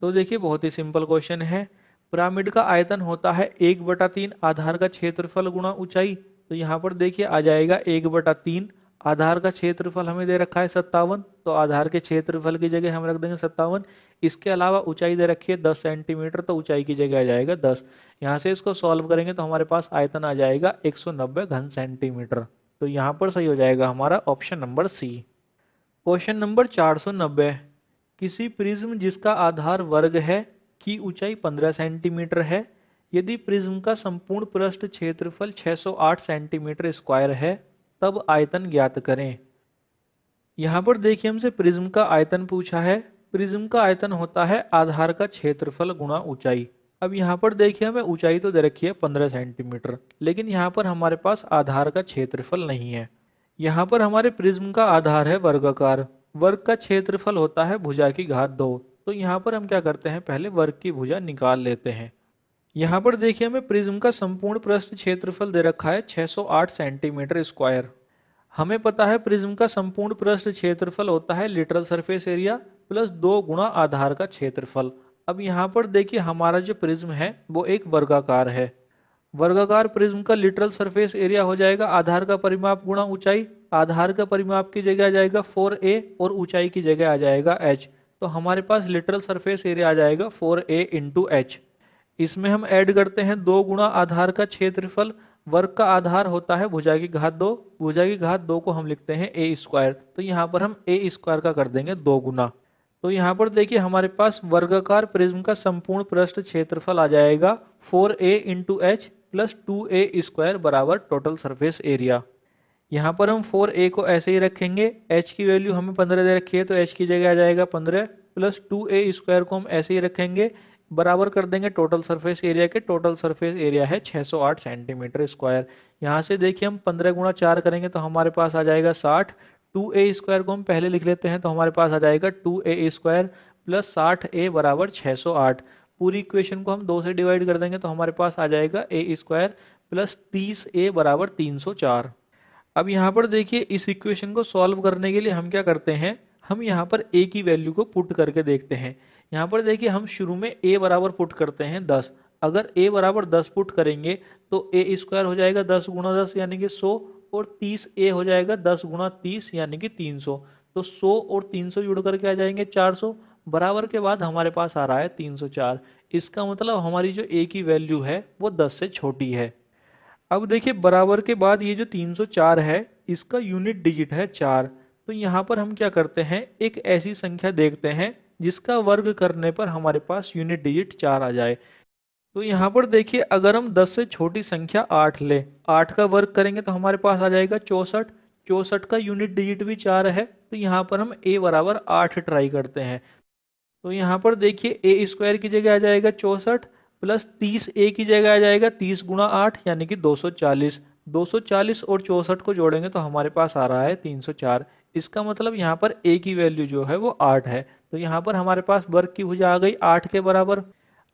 तो देखिए, बहुत ही सिंपल क्वेश्चन है। पिरामिड का आयतन होता है 1/3 आधार का क्षेत्रफल गुणा ऊंचाई। तो यहाँ पर देखिए आ जाएगा 1/3। आधार का क्षेत्रफल हमें दे रखा है 57, तो आधार के क्षेत्रफल की जगह हम रख देंगे 57। इसके अलावा ऊंचाई दे रखी है 10 सेंटीमीटर, तो ऊंचाई की जगह आ जाएगा 10। यहाँ से इसको सॉल्व करेंगे तो हमारे पास आयतन आ जाएगा 190 घन सेंटीमीटर। तो यहाँ पर सही हो जाएगा हमारा option number C. Question number 490। किसी प्रिज्म जिसका आधार वर्ग है की ऊंचाई 15 सेंटीमीटर है। यदि प्रिज्म का संपूर्ण पृष्ठ क्षेत्रफल 608 सेंटीमीटर स्क्वायर है तब आयतन ज्ञात करें। यहाँ पर देखिए, हमसे प्रिज्म का आयतन पूछा है। प्रिज्म का आयतन होता है आधार का क्षेत्रफल गुणा ऊंचाई। अब यहाँ पर देखिए, हमें ऊंचाई तो दे रखी है 15 सेंटीमीटर, लेकिन यहाँ पर हमारे पास आधार का क्षेत्रफल नहीं है। यहाँ पर हमारे प्रिज्म का आधार है वर्गाकार। वर्ग का क्षेत्रफल होता है भुजा की घात 2। तो यहाँ पर हम क्या करते हैं, पहले वर्ग की भुजा निकाल लेते हैं। यहाँ पर देखिए, हमें प्रिज्म का संपूर्ण पृष्ठ क्षेत्रफल दे रखा है 608 सेंटीमीटर स्क्वायर। हमें पता है प्रिज्म का संपूर्ण पृष्ठ क्षेत्रफल होता है लिटरल सरफेस एरिया प्लस 2 गुणा आधार का क्षेत्रफल। अब यहाँ पर देखिए हमारा जो प्रिज्म है वो एक वर्गाकार है। वर्गाकार प्रिज्म का लिटरल सरफेस एरिया हो जाएगा आधार का परिमाप गुणा ऊंचाई। आधार का परिमाप की जगह आ जाएगा 4a और ऊंचाई की जगह आ जाएगा h। तो हमारे पास लिटरल सरफेस एरिया आ जाएगा 4a इंटू एच। इसमें हम ऐड करते हैं 2 गुणा आधार का क्षेत्रफल। वर्ग का आधार होता है भुजा की घात 2। भुजा की घात 2 को हम लिखते हैं ए स्क्वायर। तो यहाँ पर हम ए स्क्वायर का कर देंगे 2 गुना। तो यहाँ पर देखिए हमारे पास वर्गाकार प्रिज्म का संपूर्ण पृष्ठ क्षेत्रफल आ जाएगा 4a into H plus 2a square बराबर टोटल सरफेस एरिया। यहाँ पर हम 4a को ऐसे ही रखेंगे, h की वैल्यू हमें 15 दे रखी है तो h की जगह आ जाएगा 15 प्लस 2a स्क्वायर को हम ऐसे ही रखेंगे, बराबर कर देंगे टोटल सरफेस एरिया के। टोटल सरफेस एरिया है 608 सेंटीमीटर स्क्वायर। यहाँ से देखिए हम 15 गुणा 4 करेंगे तो हमारे पास आ जाएगा 60। 2a स्क्वायर को हम पहले लिख लेते हैं तो हमारे पास आ जाएगा 2a स्क्वायर प्लस 60a बराबर 608। पूरी इक्वेशन को हम 2 से डिवाइड कर देंगे तो हमारे पास आ जाएगा a स्क्वायर प्लस 30a बराबर 304। अब यहाँ पर देखिए इस इक्वेशन को सॉल्व करने के लिए हम क्या करते हैं, हम यहाँ पर a की वैल्यू को पुट करके देखते हैं। यहाँ पर देखिए हम शुरू में a बराबर पुट करते हैं 10। अगर a बराबर 10 पुट करेंगे तो a स्क्वायर हो जाएगा 10 गुणा 10 यानी कि 100 और 30a हो जाएगा 10 गुणा 30 यानी कि 300। तो 100 और 300 जुड़ करके आ जाएंगे 400। बराबर के बाद हमारे पास आ रहा है 304। इसका मतलब हमारी जो a की वैल्यू है वो 10 से छोटी है। अब देखिए बराबर के बाद ये जो 304 है इसका यूनिट डिजिट है 4। तो यहाँ पर हम क्या करते हैं, एक ऐसी संख्या देखते हैं जिसका वर्ग करने पर हमारे पास यूनिट डिजिट 4 आ जाए। तो यहाँ पर देखिए अगर हम 10 से छोटी संख्या 8 ले, 8 का वर्ग करेंगे तो हमारे पास आ जाएगा 64। 64 का यूनिट डिजिट भी 4 है। तो यहाँ पर हम a बराबर 8 ट्राई करते हैं। तो यहाँ पर देखिए ए स्क्वायर की जगह आ जाएगा 64 प्लस 30a की जगह आ जाएगा 30 गुणा 8 यानी कि 240। 240 और 64 को जोड़ेंगे तो हमारे पास आ रहा है 304। इसका मतलब यहाँ पर a की वैल्यू जो है वो 8 है। तो यहाँ पर हमारे पास वर्ग की भुजा आ गई 8 के बराबर।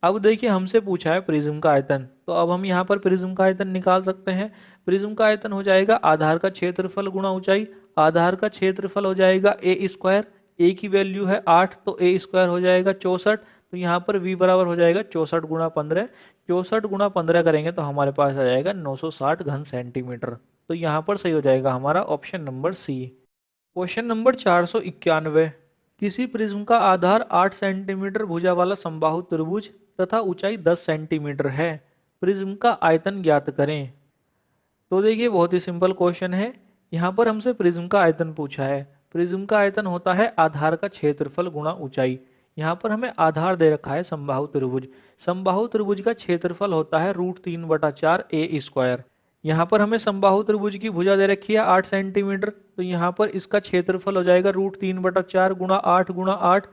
अब देखिए हमसे पूछा है प्रिज्म का आयतन, तो अब हम यहाँ पर प्रिज्म का आयतन निकाल सकते हैं। प्रिज्म का आयतन हो जाएगा आधार का क्षेत्रफल गुणा ऊंचाई। आधार का क्षेत्रफल हो जाएगा ए स्क्वायर। ए की वैल्यू है 8 तो ए स्क्वायर हो जाएगा 64। तो यहाँ पर v बराबर हो जाएगा 64 गुणा 15। 64 गुणा 15 करेंगे तो हमारे पास आ जाएगा 960 घन सेंटीमीटर। तो यहाँ पर सही हो जाएगा हमारा option number C. Question number 491। किसी प्रिज्म का आधार 8 सेंटीमीटर भुजा वाला समबाहु त्रिभुज तथा ऊंचाई 10 सेंटीमीटर है। प्रिज्म का आयतन ज्ञात करें। तो देखिए बहुत ही सिंपल क्वेश्चन है। यहाँ पर हमसे प्रिज्म का आयतन पूछा है। प्रिज्म का आयतन होता है आधार का क्षेत्रफल गुणा ऊंचाई। यहाँ पर हमें आधार दे रखा है समबाहु त्रिभुज। समबाहु त्रिभुज का क्षेत्रफल होता है √3/4 a स्क्वायर। यहाँ पर हमें समबाहु त्रिभुज की भुजा दे रखी है 8 सेंटीमीटर। तो यहाँ पर इसका क्षेत्रफल हो जाएगा √3/4 गुणा 8 गुणा 8।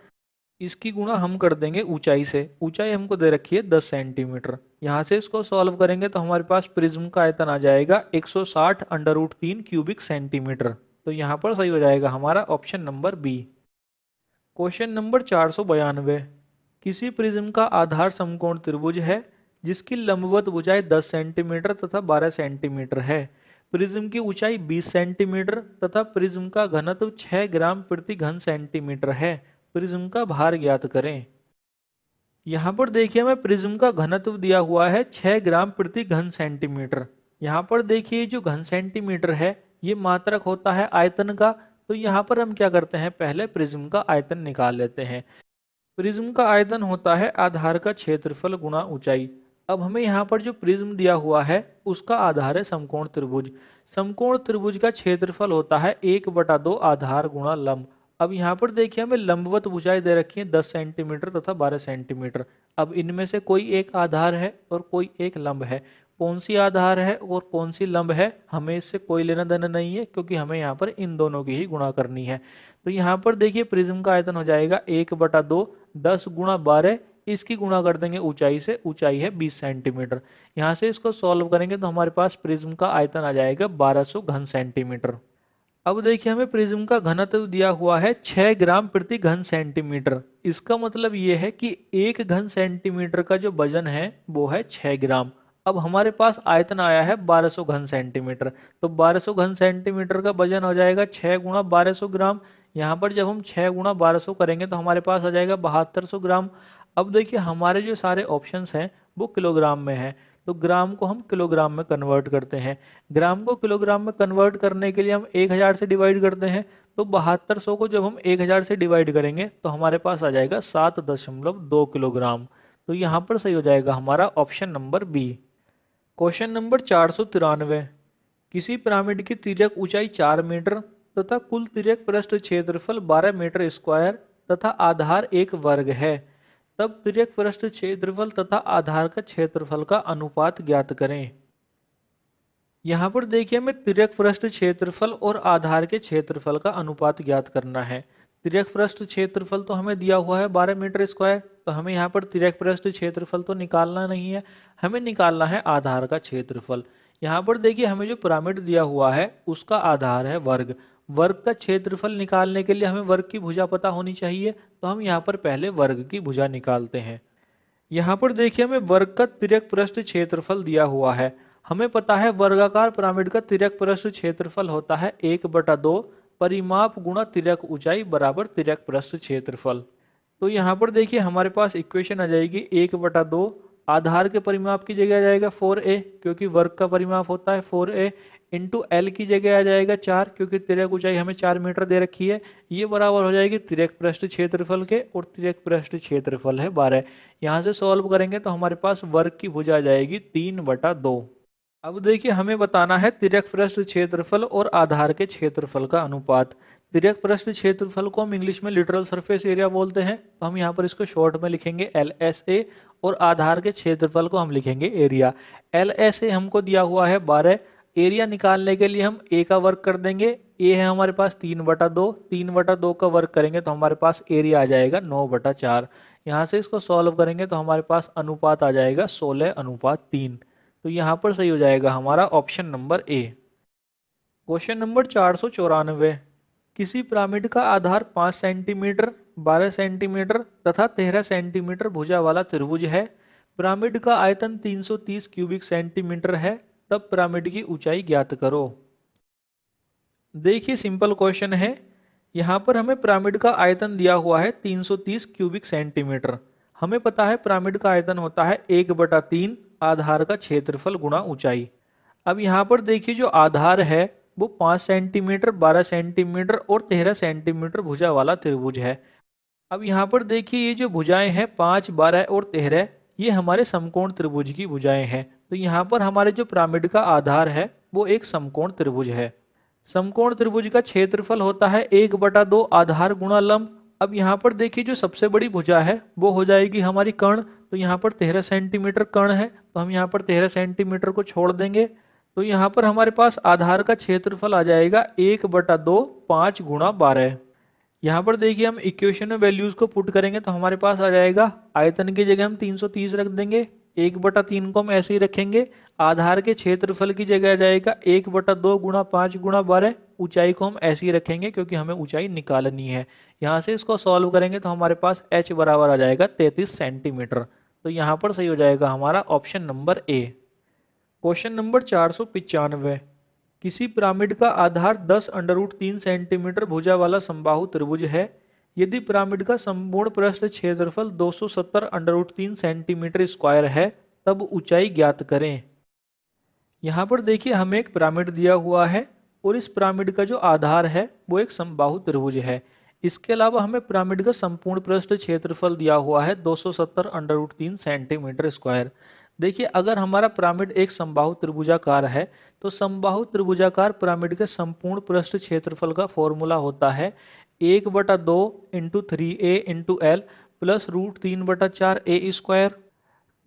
इसकी गुणा हम कर देंगे ऊंचाई से। ऊंचाई हमको दे रखी है 10 सेंटीमीटर। यहाँ से इसको सॉल्व करेंगे तो हमारे पास प्रिज्म का आयतन आ जाएगा 160 √3 क्यूबिक सेंटीमीटर। तो यहाँ पर सही हो जाएगा हमारा option number B. Question number 492। किसी प्रिज्म का आधार समकोण त्रिभुज है जिसकी लंबवत भुजाएं 10 सेंटीमीटर तथा 12 सेंटीमीटर है। प्रिज्म की ऊंचाई 20 सेंटीमीटर तथा प्रिज्म का घनत्व 6 ग्राम प्रति घन सेंटीमीटर है। प्रिज्म का भार ज्ञात करें। यहाँ पर देखिए हमें प्रिज्म का घनत्व दिया हुआ है 6 ग्राम प्रति घन सेंटीमीटर। यहाँ पर देखिए जो घन सेंटीमीटर है ये मात्रक होता है आयतन का। तो यहाँ पर हम क्या करते हैं, पहले प्रिज्म का आयतन निकाल लेते हैं। प्रिज्म का आयतन होता है आधार का क्षेत्रफल गुणा ऊंचाई। अब हमें यहाँ पर जो प्रिज्म दिया हुआ है उसका आधार है समकोण त्रिभुज। समकोण त्रिभुज का क्षेत्रफल होता है 1/2 आधार गुणा लंब। अब यहाँ पर देखिए हमें लंबवत भुजाएं दे रखी हैं 10 सेंटीमीटर तथा 12 सेंटीमीटर। अब इनमें से कोई एक आधार है और कोई एक लंब है। कौन सी आधार है और कौन सी लंब है हमें इससे कोई लेना देना नहीं है, क्योंकि हमें यहाँ पर इन दोनों की ही गुणा करनी है। तो यहाँ पर देखिए प्रिज्म का आयतन हो जाएगा 1/2 10 गुणा 12। इसकी गुणा कर देंगे ऊंचाई से। ऊंचाई है 20 सेंटीमीटर। यहाँ से इसको सॉल्व करेंगे तो हमारे पास प्रिज्म का आयतन आ जाएगा 1200 घन सेंटीमीटर। अब देखिए हमें प्रिज्म का घनत्व दिया हुआ है 6 ग्राम प्रति घन सेंटीमीटर। इसका मतलब ये है कि 1 घन सेंटीमीटर का जो वजन है वो है 6 ग्राम। अब हमारे पास आयतन आया है 1200 घन सेंटीमीटर, तो 1200 घन सेंटीमीटर का वजन हो जाएगा 6 गुणा 1200 ग्राम। यहाँ पर जब हम 6 गुणा 1200 करेंगे तो हमारे पास आ जाएगा 7200 ग्राम। अब देखिए हमारे जो सारे ऑप्शंस हैं वो किलोग्राम में है, तो ग्राम को हम किलोग्राम में कन्वर्ट करते हैं। ग्राम को किलोग्राम में कन्वर्ट करने के लिए हम 1000 से डिवाइड करते हैं, तो 7200 को जब हम 1000 से डिवाइड करेंगे तो हमारे पास आ जाएगा 7.2 किलोग्राम। तो यहाँ पर सही हो जाएगा हमारा option number B. Question number 493। किसी पिरामिड की तिर्यक ऊंचाई 4 मीटर तथा कुल तिर्यक पृष्ठ क्षेत्रफल 12 मीटर स्क्वायर तथा आधार 1 वर्ग है, तब तिर्यक पृष्ठ क्षेत्रफल तथा आधार का क्षेत्रफल का अनुपात ज्ञात करें। यहाँ पर देखिए हमें तिर्यक पृष्ठ क्षेत्रफल और आधार के क्षेत्रफल का अनुपात ज्ञात करना है। तिर्यक पृष्ठ क्षेत्रफल तो हमें दिया हुआ है 12 मीटर स्क्वायर, तो हमें यहाँ पर तिर्यक पृष्ठ क्षेत्रफल तो निकालना नहीं है, हमें निकालना है आधार का क्षेत्रफल। यहाँ पर देखिए हमें जो पिरामिड दिया हुआ है उसका आधार है वर्ग। वर्ग का क्षेत्रफल निकालने के लिए हमें वर्ग की भुजा पता होनी चाहिए, तो हम यहाँ पर पहले वर्ग की भुजा निकालते हैं। यहाँ पर देखिए हमें वर्ग का तिर्यक पृष्ठ क्षेत्रफल दिया हुआ है। हमें पता है वर्गाकार पिरामिड का तिर्यक पृष्ठ क्षेत्रफल होता है 1/2 परिमाप गुणा तिर्यक ऊंचाई बराबर तिर्यक पृष्ठ क्षेत्रफल। तो यहाँ पर देखिए हमारे पास इक्वेशन आ जाएगी 1/2, आधार के परिमाप की जगह आ जाएगा 4a क्योंकि वर्ग का परिमाप होता है 4a, इंटू एल की जगह आ जाएगा 4 क्योंकि तिर्यक ऊंचाई हमें 4 मीटर दे रखी है। ये बराबर हो जाएगी तिर्यक पृष्ठ क्षेत्रफल के, और तिर्यक पृष्ठ क्षेत्रफल है 12। यहाँ से सॉल्व करेंगे तो हमारे पास वर्ग की भुजा आ जाएगी 3/2। अब देखिए हमें बताना है तिर्यक पृष्ठ क्षेत्रफल और आधार के क्षेत्रफल का अनुपात। तिर्यक पृष्ठ क्षेत्रफल को हम इंग्लिश में लिटरल सरफेस एरिया बोलते हैं, तो हम यहाँ पर इसको शॉर्ट में लिखेंगे LSA, और आधार के क्षेत्रफल को हम लिखेंगे एरिया। LSA हमको दिया हुआ है 12, एरिया निकालने के लिए हम a का वर्ग कर देंगे। a है हमारे पास 3/2, 3/2 का वर्ग करेंगे तो हमारे पास एरिया आ जाएगा 9/4। यहाँ से इसको सॉल्व करेंगे तो हमारे पास अनुपात आ जाएगा 16:3। तो यहाँ पर सही हो जाएगा हमारा option number A. Question number 494। किसी पिरामिड का आधार 5 सेंटीमीटर, 12 सेंटीमीटर तथा 13 सेंटीमीटर भुजा वाला त्रिभुज है। पिरामिड का आयतन 330 क्यूबिक सेंटीमीटर है, तब पिरामिड की ऊंचाई ज्ञात करो। देखिए सिंपल क्वेश्चन है। यहाँ पर हमें पिरामिड का आयतन दिया हुआ है 330 क्यूबिक सेंटीमीटर। हमें पता है पिरामिड का आयतन होता है 1/3 आधार का क्षेत्रफल गुणा ऊंचाई। अब यहाँ पर देखिए जो आधार है वो 5 सेंटीमीटर, 12 सेंटीमीटर और 13 सेंटीमीटर भुजा वाला त्रिभुज है। अब यहाँ पर देखिए ये जो भुजाएं हैं 5, 12 और 13, ये हमारे समकोण त्रिभुज की भुजाएं हैं। तो यहाँ पर हमारे जो पिरामिड का आधार है वो एक समकोण त्रिभुज है। समकोण त्रिभुज का क्षेत्रफल होता है 1/2 आधार गुणा लंब। अब यहाँ पर देखिए जो सबसे बड़ी भुजा है वो हो जाएगी हमारी कर्ण, तो यहाँ पर 13 सेंटीमीटर कर्ण है, तो हम यहाँ पर 13 सेंटीमीटर को छोड़ देंगे। तो यहाँ पर हमारे पास आधार का क्षेत्रफल आ जाएगा 1/2 5 गुणा 12। यहाँ पर देखिए हम इक्वेशन में वैल्यूज को पुट करेंगे तो हमारे पास आ जाएगा आयतन की जगह हम 330 रख देंगे, 1/3 को हम ऐसे ही रखेंगे। आधार के क्षेत्रफल की जगह आ जाएगा 1/2 गुणा 5 गुणा 12। ऊंचाई को हम ऐसे ही रखेंगे क्योंकि हमें ऊंचाई निकालनी है। यहाँ से इसको सॉल्व करेंगे तो हमारे पास h बराबर आ जाएगा 33 सेंटीमीटर। तो यहाँ पर सही हो जाएगा हमारा option number A. Question number 495। किसी पिरामिड का आधार 10√3 सेंटीमीटर भुजा वाला समबाहु त्रिभुज है। यदि पिरामिड का संपूर्ण पृष्ठ क्षेत्रफल 270√3 सेंटीमीटर स्क्वायर है, तब ऊंचाई ज्ञात करें। यहाँ पर देखिए हमें एक पिरामिड दिया हुआ है और इस पिरामिड का जो आधार है वो एक समबाहु त्रिभुज है। इसके अलावा हमें पिरामिड का संपूर्ण पृष्ठ क्षेत्रफल दिया हुआ है 270√3 सेंटीमीटर स्क्वायर। देखिए अगर हमारा पिरामिड एक समबाहु त्रिभुजाकार है तो समबाहु त्रिभुजाकार पिरामिड के संपूर्ण पृष्ठ क्षेत्रफल का फॉर्मूला होता है 1/2 into 3a into L plus √3/4a²।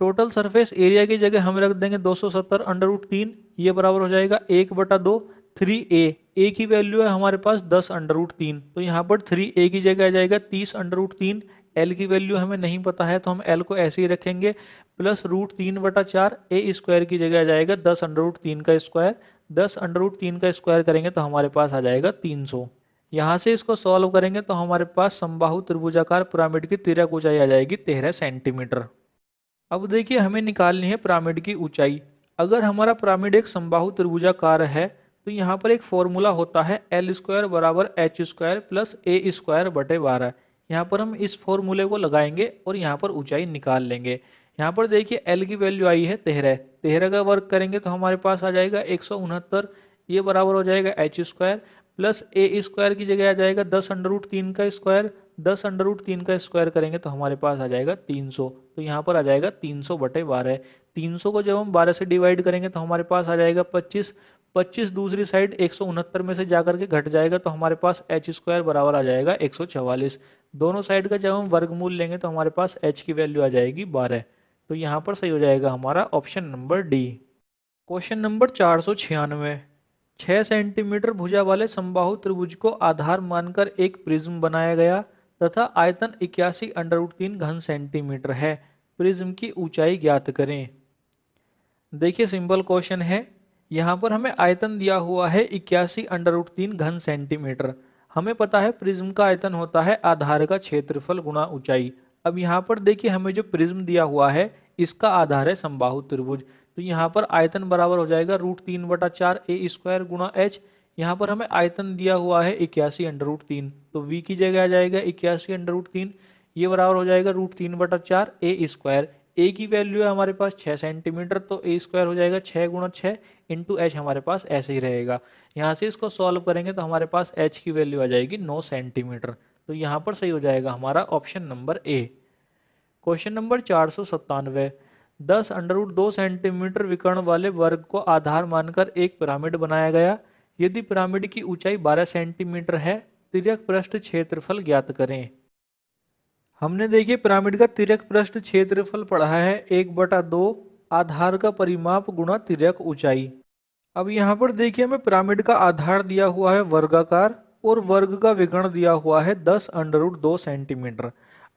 Total surface area की जगह हम रख देंगे 270√3, ये बराबर हो जाएगा 1/2 3a। a की वैल्यू है हमारे पास 10√3, तो यहाँ पर 3a की जगह आ जाएगा 30√3। l की वैल्यू हमें नहीं पता है तो हम l को ऐसे ही रखेंगे, प्लस √3/4a² की जगह आ जाएगा 10√3 का स्क्वायर। 10√3 का स्क्वायर करेंगे तो हमारे पास आ जाएगा 300। यहाँ से इसको सॉल्व करेंगे तो हमारे पास समबाहु त्रिभुजाकार पिरामिड की तिर्यक ऊंचाई आ जाएगी 13 सेंटीमीटर। अब देखिए हमें निकालनी है पिरामिड की ऊंचाई। अगर हमारा पिरामिड एक समबाहु त्रिभुजाकार है तो यहाँ पर एक फॉर्मूला होता है एल स्क्वायर बराबर एच स्क्वायर प्लस ए स्क्वायर बटे 12। यहाँ पर हम इस फॉर्मूले को लगाएंगे और यहाँ पर ऊंचाई निकाल लेंगे। यहाँ पर देखिए एल की वैल्यू आई है 13। 13 का वर्ग करेंगे तो हमारे पास आ जाएगा 169। ये बराबर हो जाएगा एच स्क्वायर प्लस ए स्क्वायर की जगह आ जाएगा 10√3 का स्क्वायर। 10√3 का स्क्वायर करेंगे तो हमारे पास आ जाएगा 300। तो यहाँ पर आ जाएगा 300 बटे 12। 300 को जब हम 12 से डिवाइड करेंगे तो हमारे पास आ जाएगा 25। 25 दूसरी साइड 169 में से जाकर के घट जाएगा तो हमारे पास एच स्क्वायर बराबर आ जाएगा 144। दोनों साइड का जब हम वर्गमूल लेंगे तो हमारे पास एच की वैल्यू आ जाएगी 12। तो यहाँ पर सही हो जाएगा हमारा option number D. Question number 496। 6 centimetre भुजा वाले समबाहु त्रिभुज को आधार मानकर एक प्रिज्म बनाया गया तथा आयतन 81√3 घन सेंटीमीटर है। प्रिज्म की ऊंचाई ज्ञात करें। देखिए सिंपल क्वेश्चन है। यहाँ पर हमें आयतन दिया हुआ है 81√3 घन सेंटीमीटर। हमें पता है प्रिज्म का आयतन होता है आधार का क्षेत्रफल गुणा ऊंचाई। अब यहाँ पर देखिए हमें जो प्रिज्म दिया हुआ है इसका आधार है समबाहु त्रिभुज। तो यहाँ पर आयतन बराबर हो जाएगा √3/4 ए स्क्वायर गुणा एच। यहाँ पर हमें आयतन दिया हुआ है 81√3 तो v की जगह आ जाएगा 81√3। ये बराबर हो जाएगा √3/4 ए स्क्वायर। ए की वैल्यू है हमारे पास 6 सेंटीमीटर तो ए स्क्वायर हो जाएगा 6 गुणा 6 इंटू एच हमारे पास ऐसे ही रहेगा। यहाँ से इसको सॉल्व करेंगे तो हमारे पास एच की वैल्यू आ जाएगी 9 सेंटीमीटर। तो यहाँ पर सही हो जाएगा हमारा option number A. Question number 497। 10√2 centimetre विकर्ण वाले वर्ग को आधार मानकर एक पिरामिड बनाया गया। यदि पिरामिड की ऊंचाई 12 सेंटीमीटर है तिर्यक पृष्ठ क्षेत्रफल ज्ञात करें। हमने देखिए पिरामिड का तिर्यक पृष्ठ क्षेत्रफल पढ़ा है 1/2 आधार का परिमाप गुणा तिर्यक ऊंचाई। अब यहाँ पर देखिए हमें पिरामिड का आधार दिया हुआ है वर्गाकार और वर्ग का विकर्ण दिया हुआ है 10√2 सेंटीमीटर।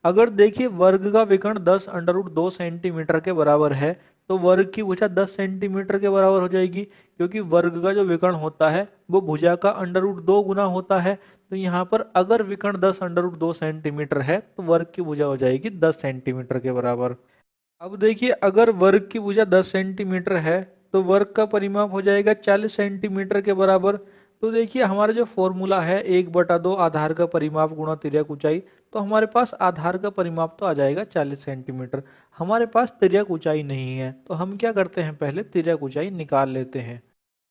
अगर देखिए वर्ग का विकर्ण 10√2 सेंटीमीटर के बराबर है तो वर्ग की भुजा 10 सेंटीमीटर के बराबर हो जाएगी, क्योंकि वर्ग का जो विकर्ण होता है वो भुजा का √2 गुना होता है। तो यहाँ पर अगर विकर्ण 10√2 सेंटीमीटर है तो वर्ग की भुजा हो जाएगी 10 सेंटीमीटर के बराबर। अब देखिए अगर वर्ग की भुजा 10 सेंटीमीटर है तो वर्ग का परिमाप हो जाएगा 40 सेंटीमीटर के बराबर। तो देखिए हमारा जो फॉर्मूला है 1/2 आधार का परिमाप गुणा तिर्यक ऊंचाई, तो हमारे पास आधार का परिमाप तो आ जाएगा 40 सेंटीमीटर। हमारे पास तिर्यक ऊंचाई नहीं है तो हम क्या करते हैं पहले तिर्यक ऊंचाई निकाल लेते हैं।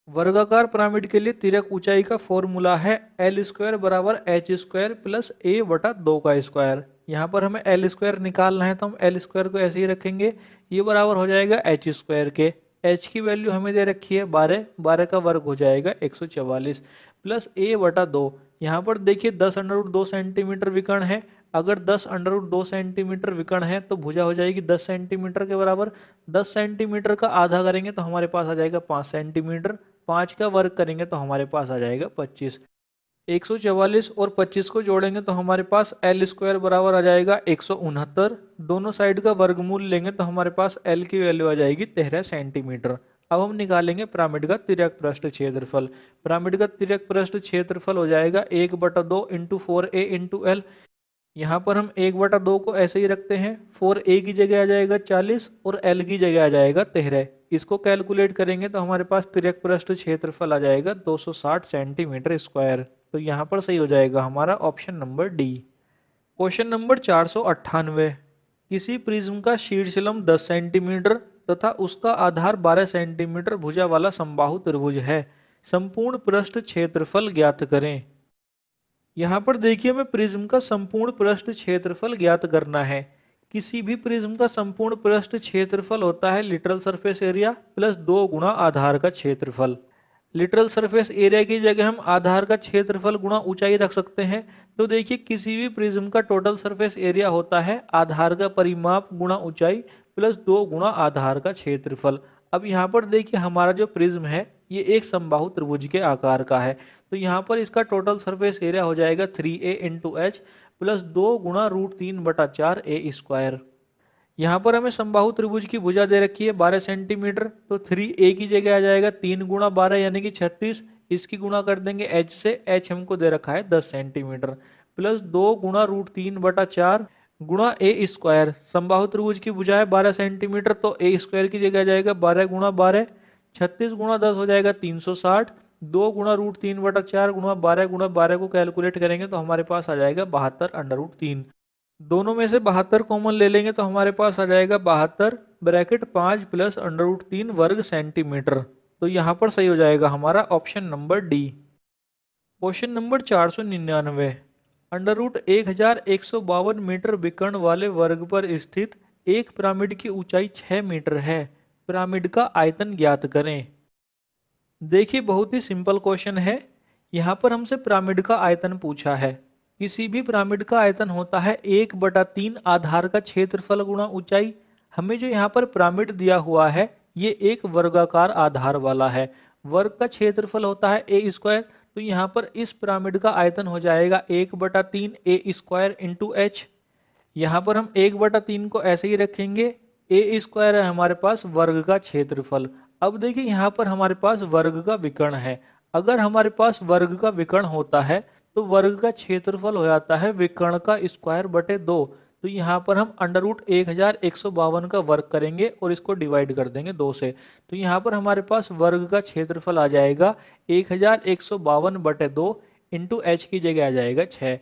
वर्गाकार पिरामिड के लिए तिर्यक ऊंचाई का फॉर्मूला है एल स्क्वायर बराबर एच स्क्वायर प्लस ए बटा 2 का स्क्वायर। यहाँ पर हमें एल स्क्वायर निकालना है तो हम एल स्क्वायर को ऐसे ही रखेंगे। ये बराबर हो जाएगा एच स्क्वायर के। एच की वैल्यू हमें दे रखी है 12। 12 का वर्ग हो जाएगा 144 प्लस ए बटा 2। यहाँ पर देखिए 10√2 सेंटीमीटर विकर्ण है। अगर 10√2 सेंटीमीटर विकर्ण है तो भुजा हो जाएगी 10 सेंटीमीटर के बराबर। 10 सेंटीमीटर का आधा करेंगे तो हमारे पास आ जाएगा 5 सेंटीमीटर। 5 का वर्ग करेंगे तो हमारे पास आ जाएगा 25। 144 और 25 को जोड़ेंगे तो हमारे पास एल स्क्वायर बराबर आ जाएगा 169। दोनों साइड का वर्गमूल लेंगे तो हमारे पास एल की वैल्यू आ जाएगी 13 सेंटीमीटर। अब हम निकालेंगे पिरामिड का तिर्यक पृष्ठ क्षेत्रफल। पिरामिड का तिर्यक पृष्ठ क्षेत्रफल हो जाएगा 1/2 इंटू 4a इंटू एल। यहाँ पर हम 1/2 को ऐसे ही रखते हैं। 4a की जगह आ जाएगा 40 और l की जगह आ जाएगा 13। इसको कैलकुलेट करेंगे तो हमारे पास तिर्यक पृष्ठ क्षेत्रफल आ जाएगा 260 सेंटीमीटर स्क्वायर। तो यहाँ पर सही हो जाएगा हमारा option number D. Question number 498। किसी प्रिज्म का शीर्ष लंब 10 सेंटीमीटर तथा उसका आधार 12 सेंटीमीटर भुजा वाला समबाहु त्रिभुज है। संपूर्ण पृष्ठ क्षेत्रफल ज्ञात करें। यहाँ पर देखिए हमें प्रिज्म का संपूर्ण पृष्ठ क्षेत्रफल ज्ञात करना है। किसी भी प्रिज्म का संपूर्ण पृष्ठ क्षेत्रफल होता है लिटरल सरफेस एरिया प्लस 2 गुना आधार का क्षेत्रफल। लिटरल सरफेस एरिया की जगह हम आधार का क्षेत्रफल गुणा ऊंचाई रख सकते हैं। तो देखिए किसी भी प्रिज्म का टोटल सरफेस एरिया होता है आधार का परिमाप गुणा ऊंचाई प्लस 2 गुना आधार का क्षेत्रफल। अब यहाँ पर देखिए हमारा जो प्रिज्म है ये एक समबाहु त्रिभुज के आकार का है। तो यहाँ पर इसका टोटल सरफेस एरिया हो जाएगा 3a इंटू एच प्लस 2 गुणा √3/4 ए स्क्वायर। यहाँ पर हमें समबाहु त्रिभुज की भुजा दे रखी है 12 सेंटीमीटर। तो 3a की जगह आ जाएगा 3 गुणा 12 यानी कि 36। इसकी गुणा कर देंगे h से। h हमको दे रखा है 10 सेंटीमीटर प्लस 2 गुणा √3/4 गुणा ए स्क्वायर, समबाहु त्रिभुज की भुजा है 12 सेंटीमीटर, तो ए स्क्वायर की जगह आ जाएगा 12 गुणा 12, 36 गुणा 10 हो जाएगा 360, 2 गुणा √3/4 गुणा 12 को कैलकुलेट करेंगे तो हमारे पास आ जाएगा 72/√3। दोनों में से 72 कॉमन ले लेंगे तो हमारे पास आ जाएगा 72 ब्रैकेट 5 प्लस √3 वर्ग सेंटीमीटर। तो यहाँ पर सही हो जाएगा हमारा option number D. Question number 499, √1152 metre विकर्ण वाले वर्ग पर स्थित एक पिरामिड की ऊंचाई 6 मीटर है, पिरामिड का आयतन ज्ञात करें। देखिए बहुत ही सिंपल क्वेश्चन है। यहाँ पर हमसे पिरामिड का आयतन पूछा है। किसी भी पिरामिड का आयतन होता है 1/3 आधार का क्षेत्रफल गुणा ऊंचाई। हमें जो यहाँ पर पिरामिड दिया हुआ है ये एक वर्गाकार आधार वाला है, वर्ग का क्षेत्रफल होता है ए स्क्वायर, तो यहाँ पर इस पिरामिड का आयतन हो जाएगा 1/3 ए स्क्वायर इंटू एच। यहाँ पर हम 1/3 को ऐसे ही रखेंगे, ए स्क्वायर है हमारे पास वर्ग का क्षेत्रफल। अब देखिए यहाँ पर हमारे पास वर्ग का विकर्ण है, अगर हमारे पास वर्ग का विकर्ण होता है तो वर्ग का क्षेत्रफल हो जाता है विकर्ण का स्क्वायर बटे 2। तो यहाँ पर हम √1152 का वर्ग करेंगे और इसको डिवाइड कर देंगे 2 से, तो यहाँ पर हमारे पास वर्ग का क्षेत्रफल आ जाएगा 1152/2 इंटू एच की जगह आ जाएगा 6।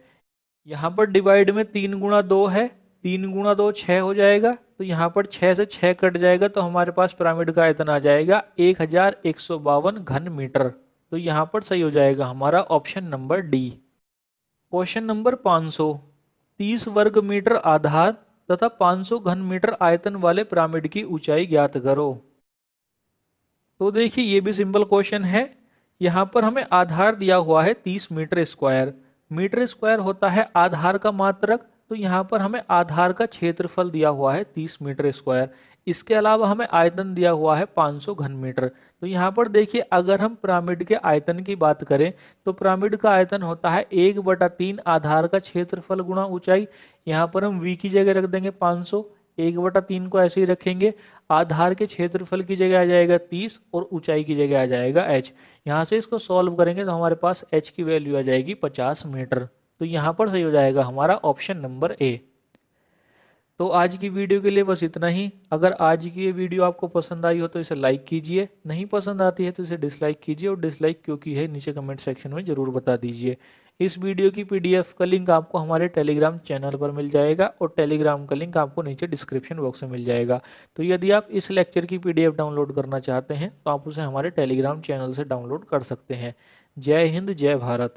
यहाँ पर डिवाइड में 3 गुणा 2 है, 3 गुणा 2 6 हो जाएगा, तो यहाँ पर 6 से 6 कट जाएगा तो हमारे पास पिरामिड का आयतन आ जाएगा 1152 घन मीटर। तो यहाँ पर सही हो जाएगा हमारा option number D. Question number 500, 30 वर्ग मीटर आधार तथा 500 घन मीटर आयतन वाले पिरामिड की ऊंचाई ज्ञात करो। तो देखिए ये भी सिंपल क्वेश्चन है। यहाँ पर हमें आधार दिया हुआ है 30 मीटर स्क्वायर, मीटर स्क्वायर होता है आधार का मात्रक, तो यहाँ पर हमें आधार का क्षेत्रफल दिया हुआ है 30 मीटर स्क्वायर। इसके अलावा हमें आयतन दिया हुआ है 500 घन मीटर। तो यहाँ पर देखिए अगर हम पिरामिड के आयतन की बात करें तो पिरामिड का आयतन होता है 1/3 आधार का क्षेत्रफल गुणा ऊंचाई। यहाँ पर हम v की जगह रख देंगे 500, 1/3 को ऐसे ही रखेंगे, आधार के क्षेत्रफल की जगह आ जाएगा 30 और ऊंचाई की जगह आ जाएगा h। यहाँ से इसको सॉल्व करेंगे तो हमारे पास h की वैल्यू आ जाएगी 50 मीटर। तो यहाँ पर सही हो जाएगा हमारा ऑप्शन नंबर ए। तो आज की वीडियो के लिए बस इतना ही। अगर आज की ये वीडियो आपको पसंद आई हो तो इसे लाइक कीजिए, नहीं पसंद आती है तो इसे डिसलाइक कीजिए, और डिसलाइक क्यों की है नीचे कमेंट सेक्शन में ज़रूर बता दीजिए। इस वीडियो की पीडीएफ का लिंक आपको हमारे टेलीग्राम चैनल पर मिल जाएगा और टेलीग्राम का लिंक आपको नीचे डिस्क्रिप्शन बॉक्स में मिल जाएगा। तो यदि आप इस लेक्चर की पीडीएफ डाउनलोड करना चाहते हैं तो आप उसे हमारे टेलीग्राम चैनल से डाउनलोड कर सकते हैं। जय हिंद, जय भारत।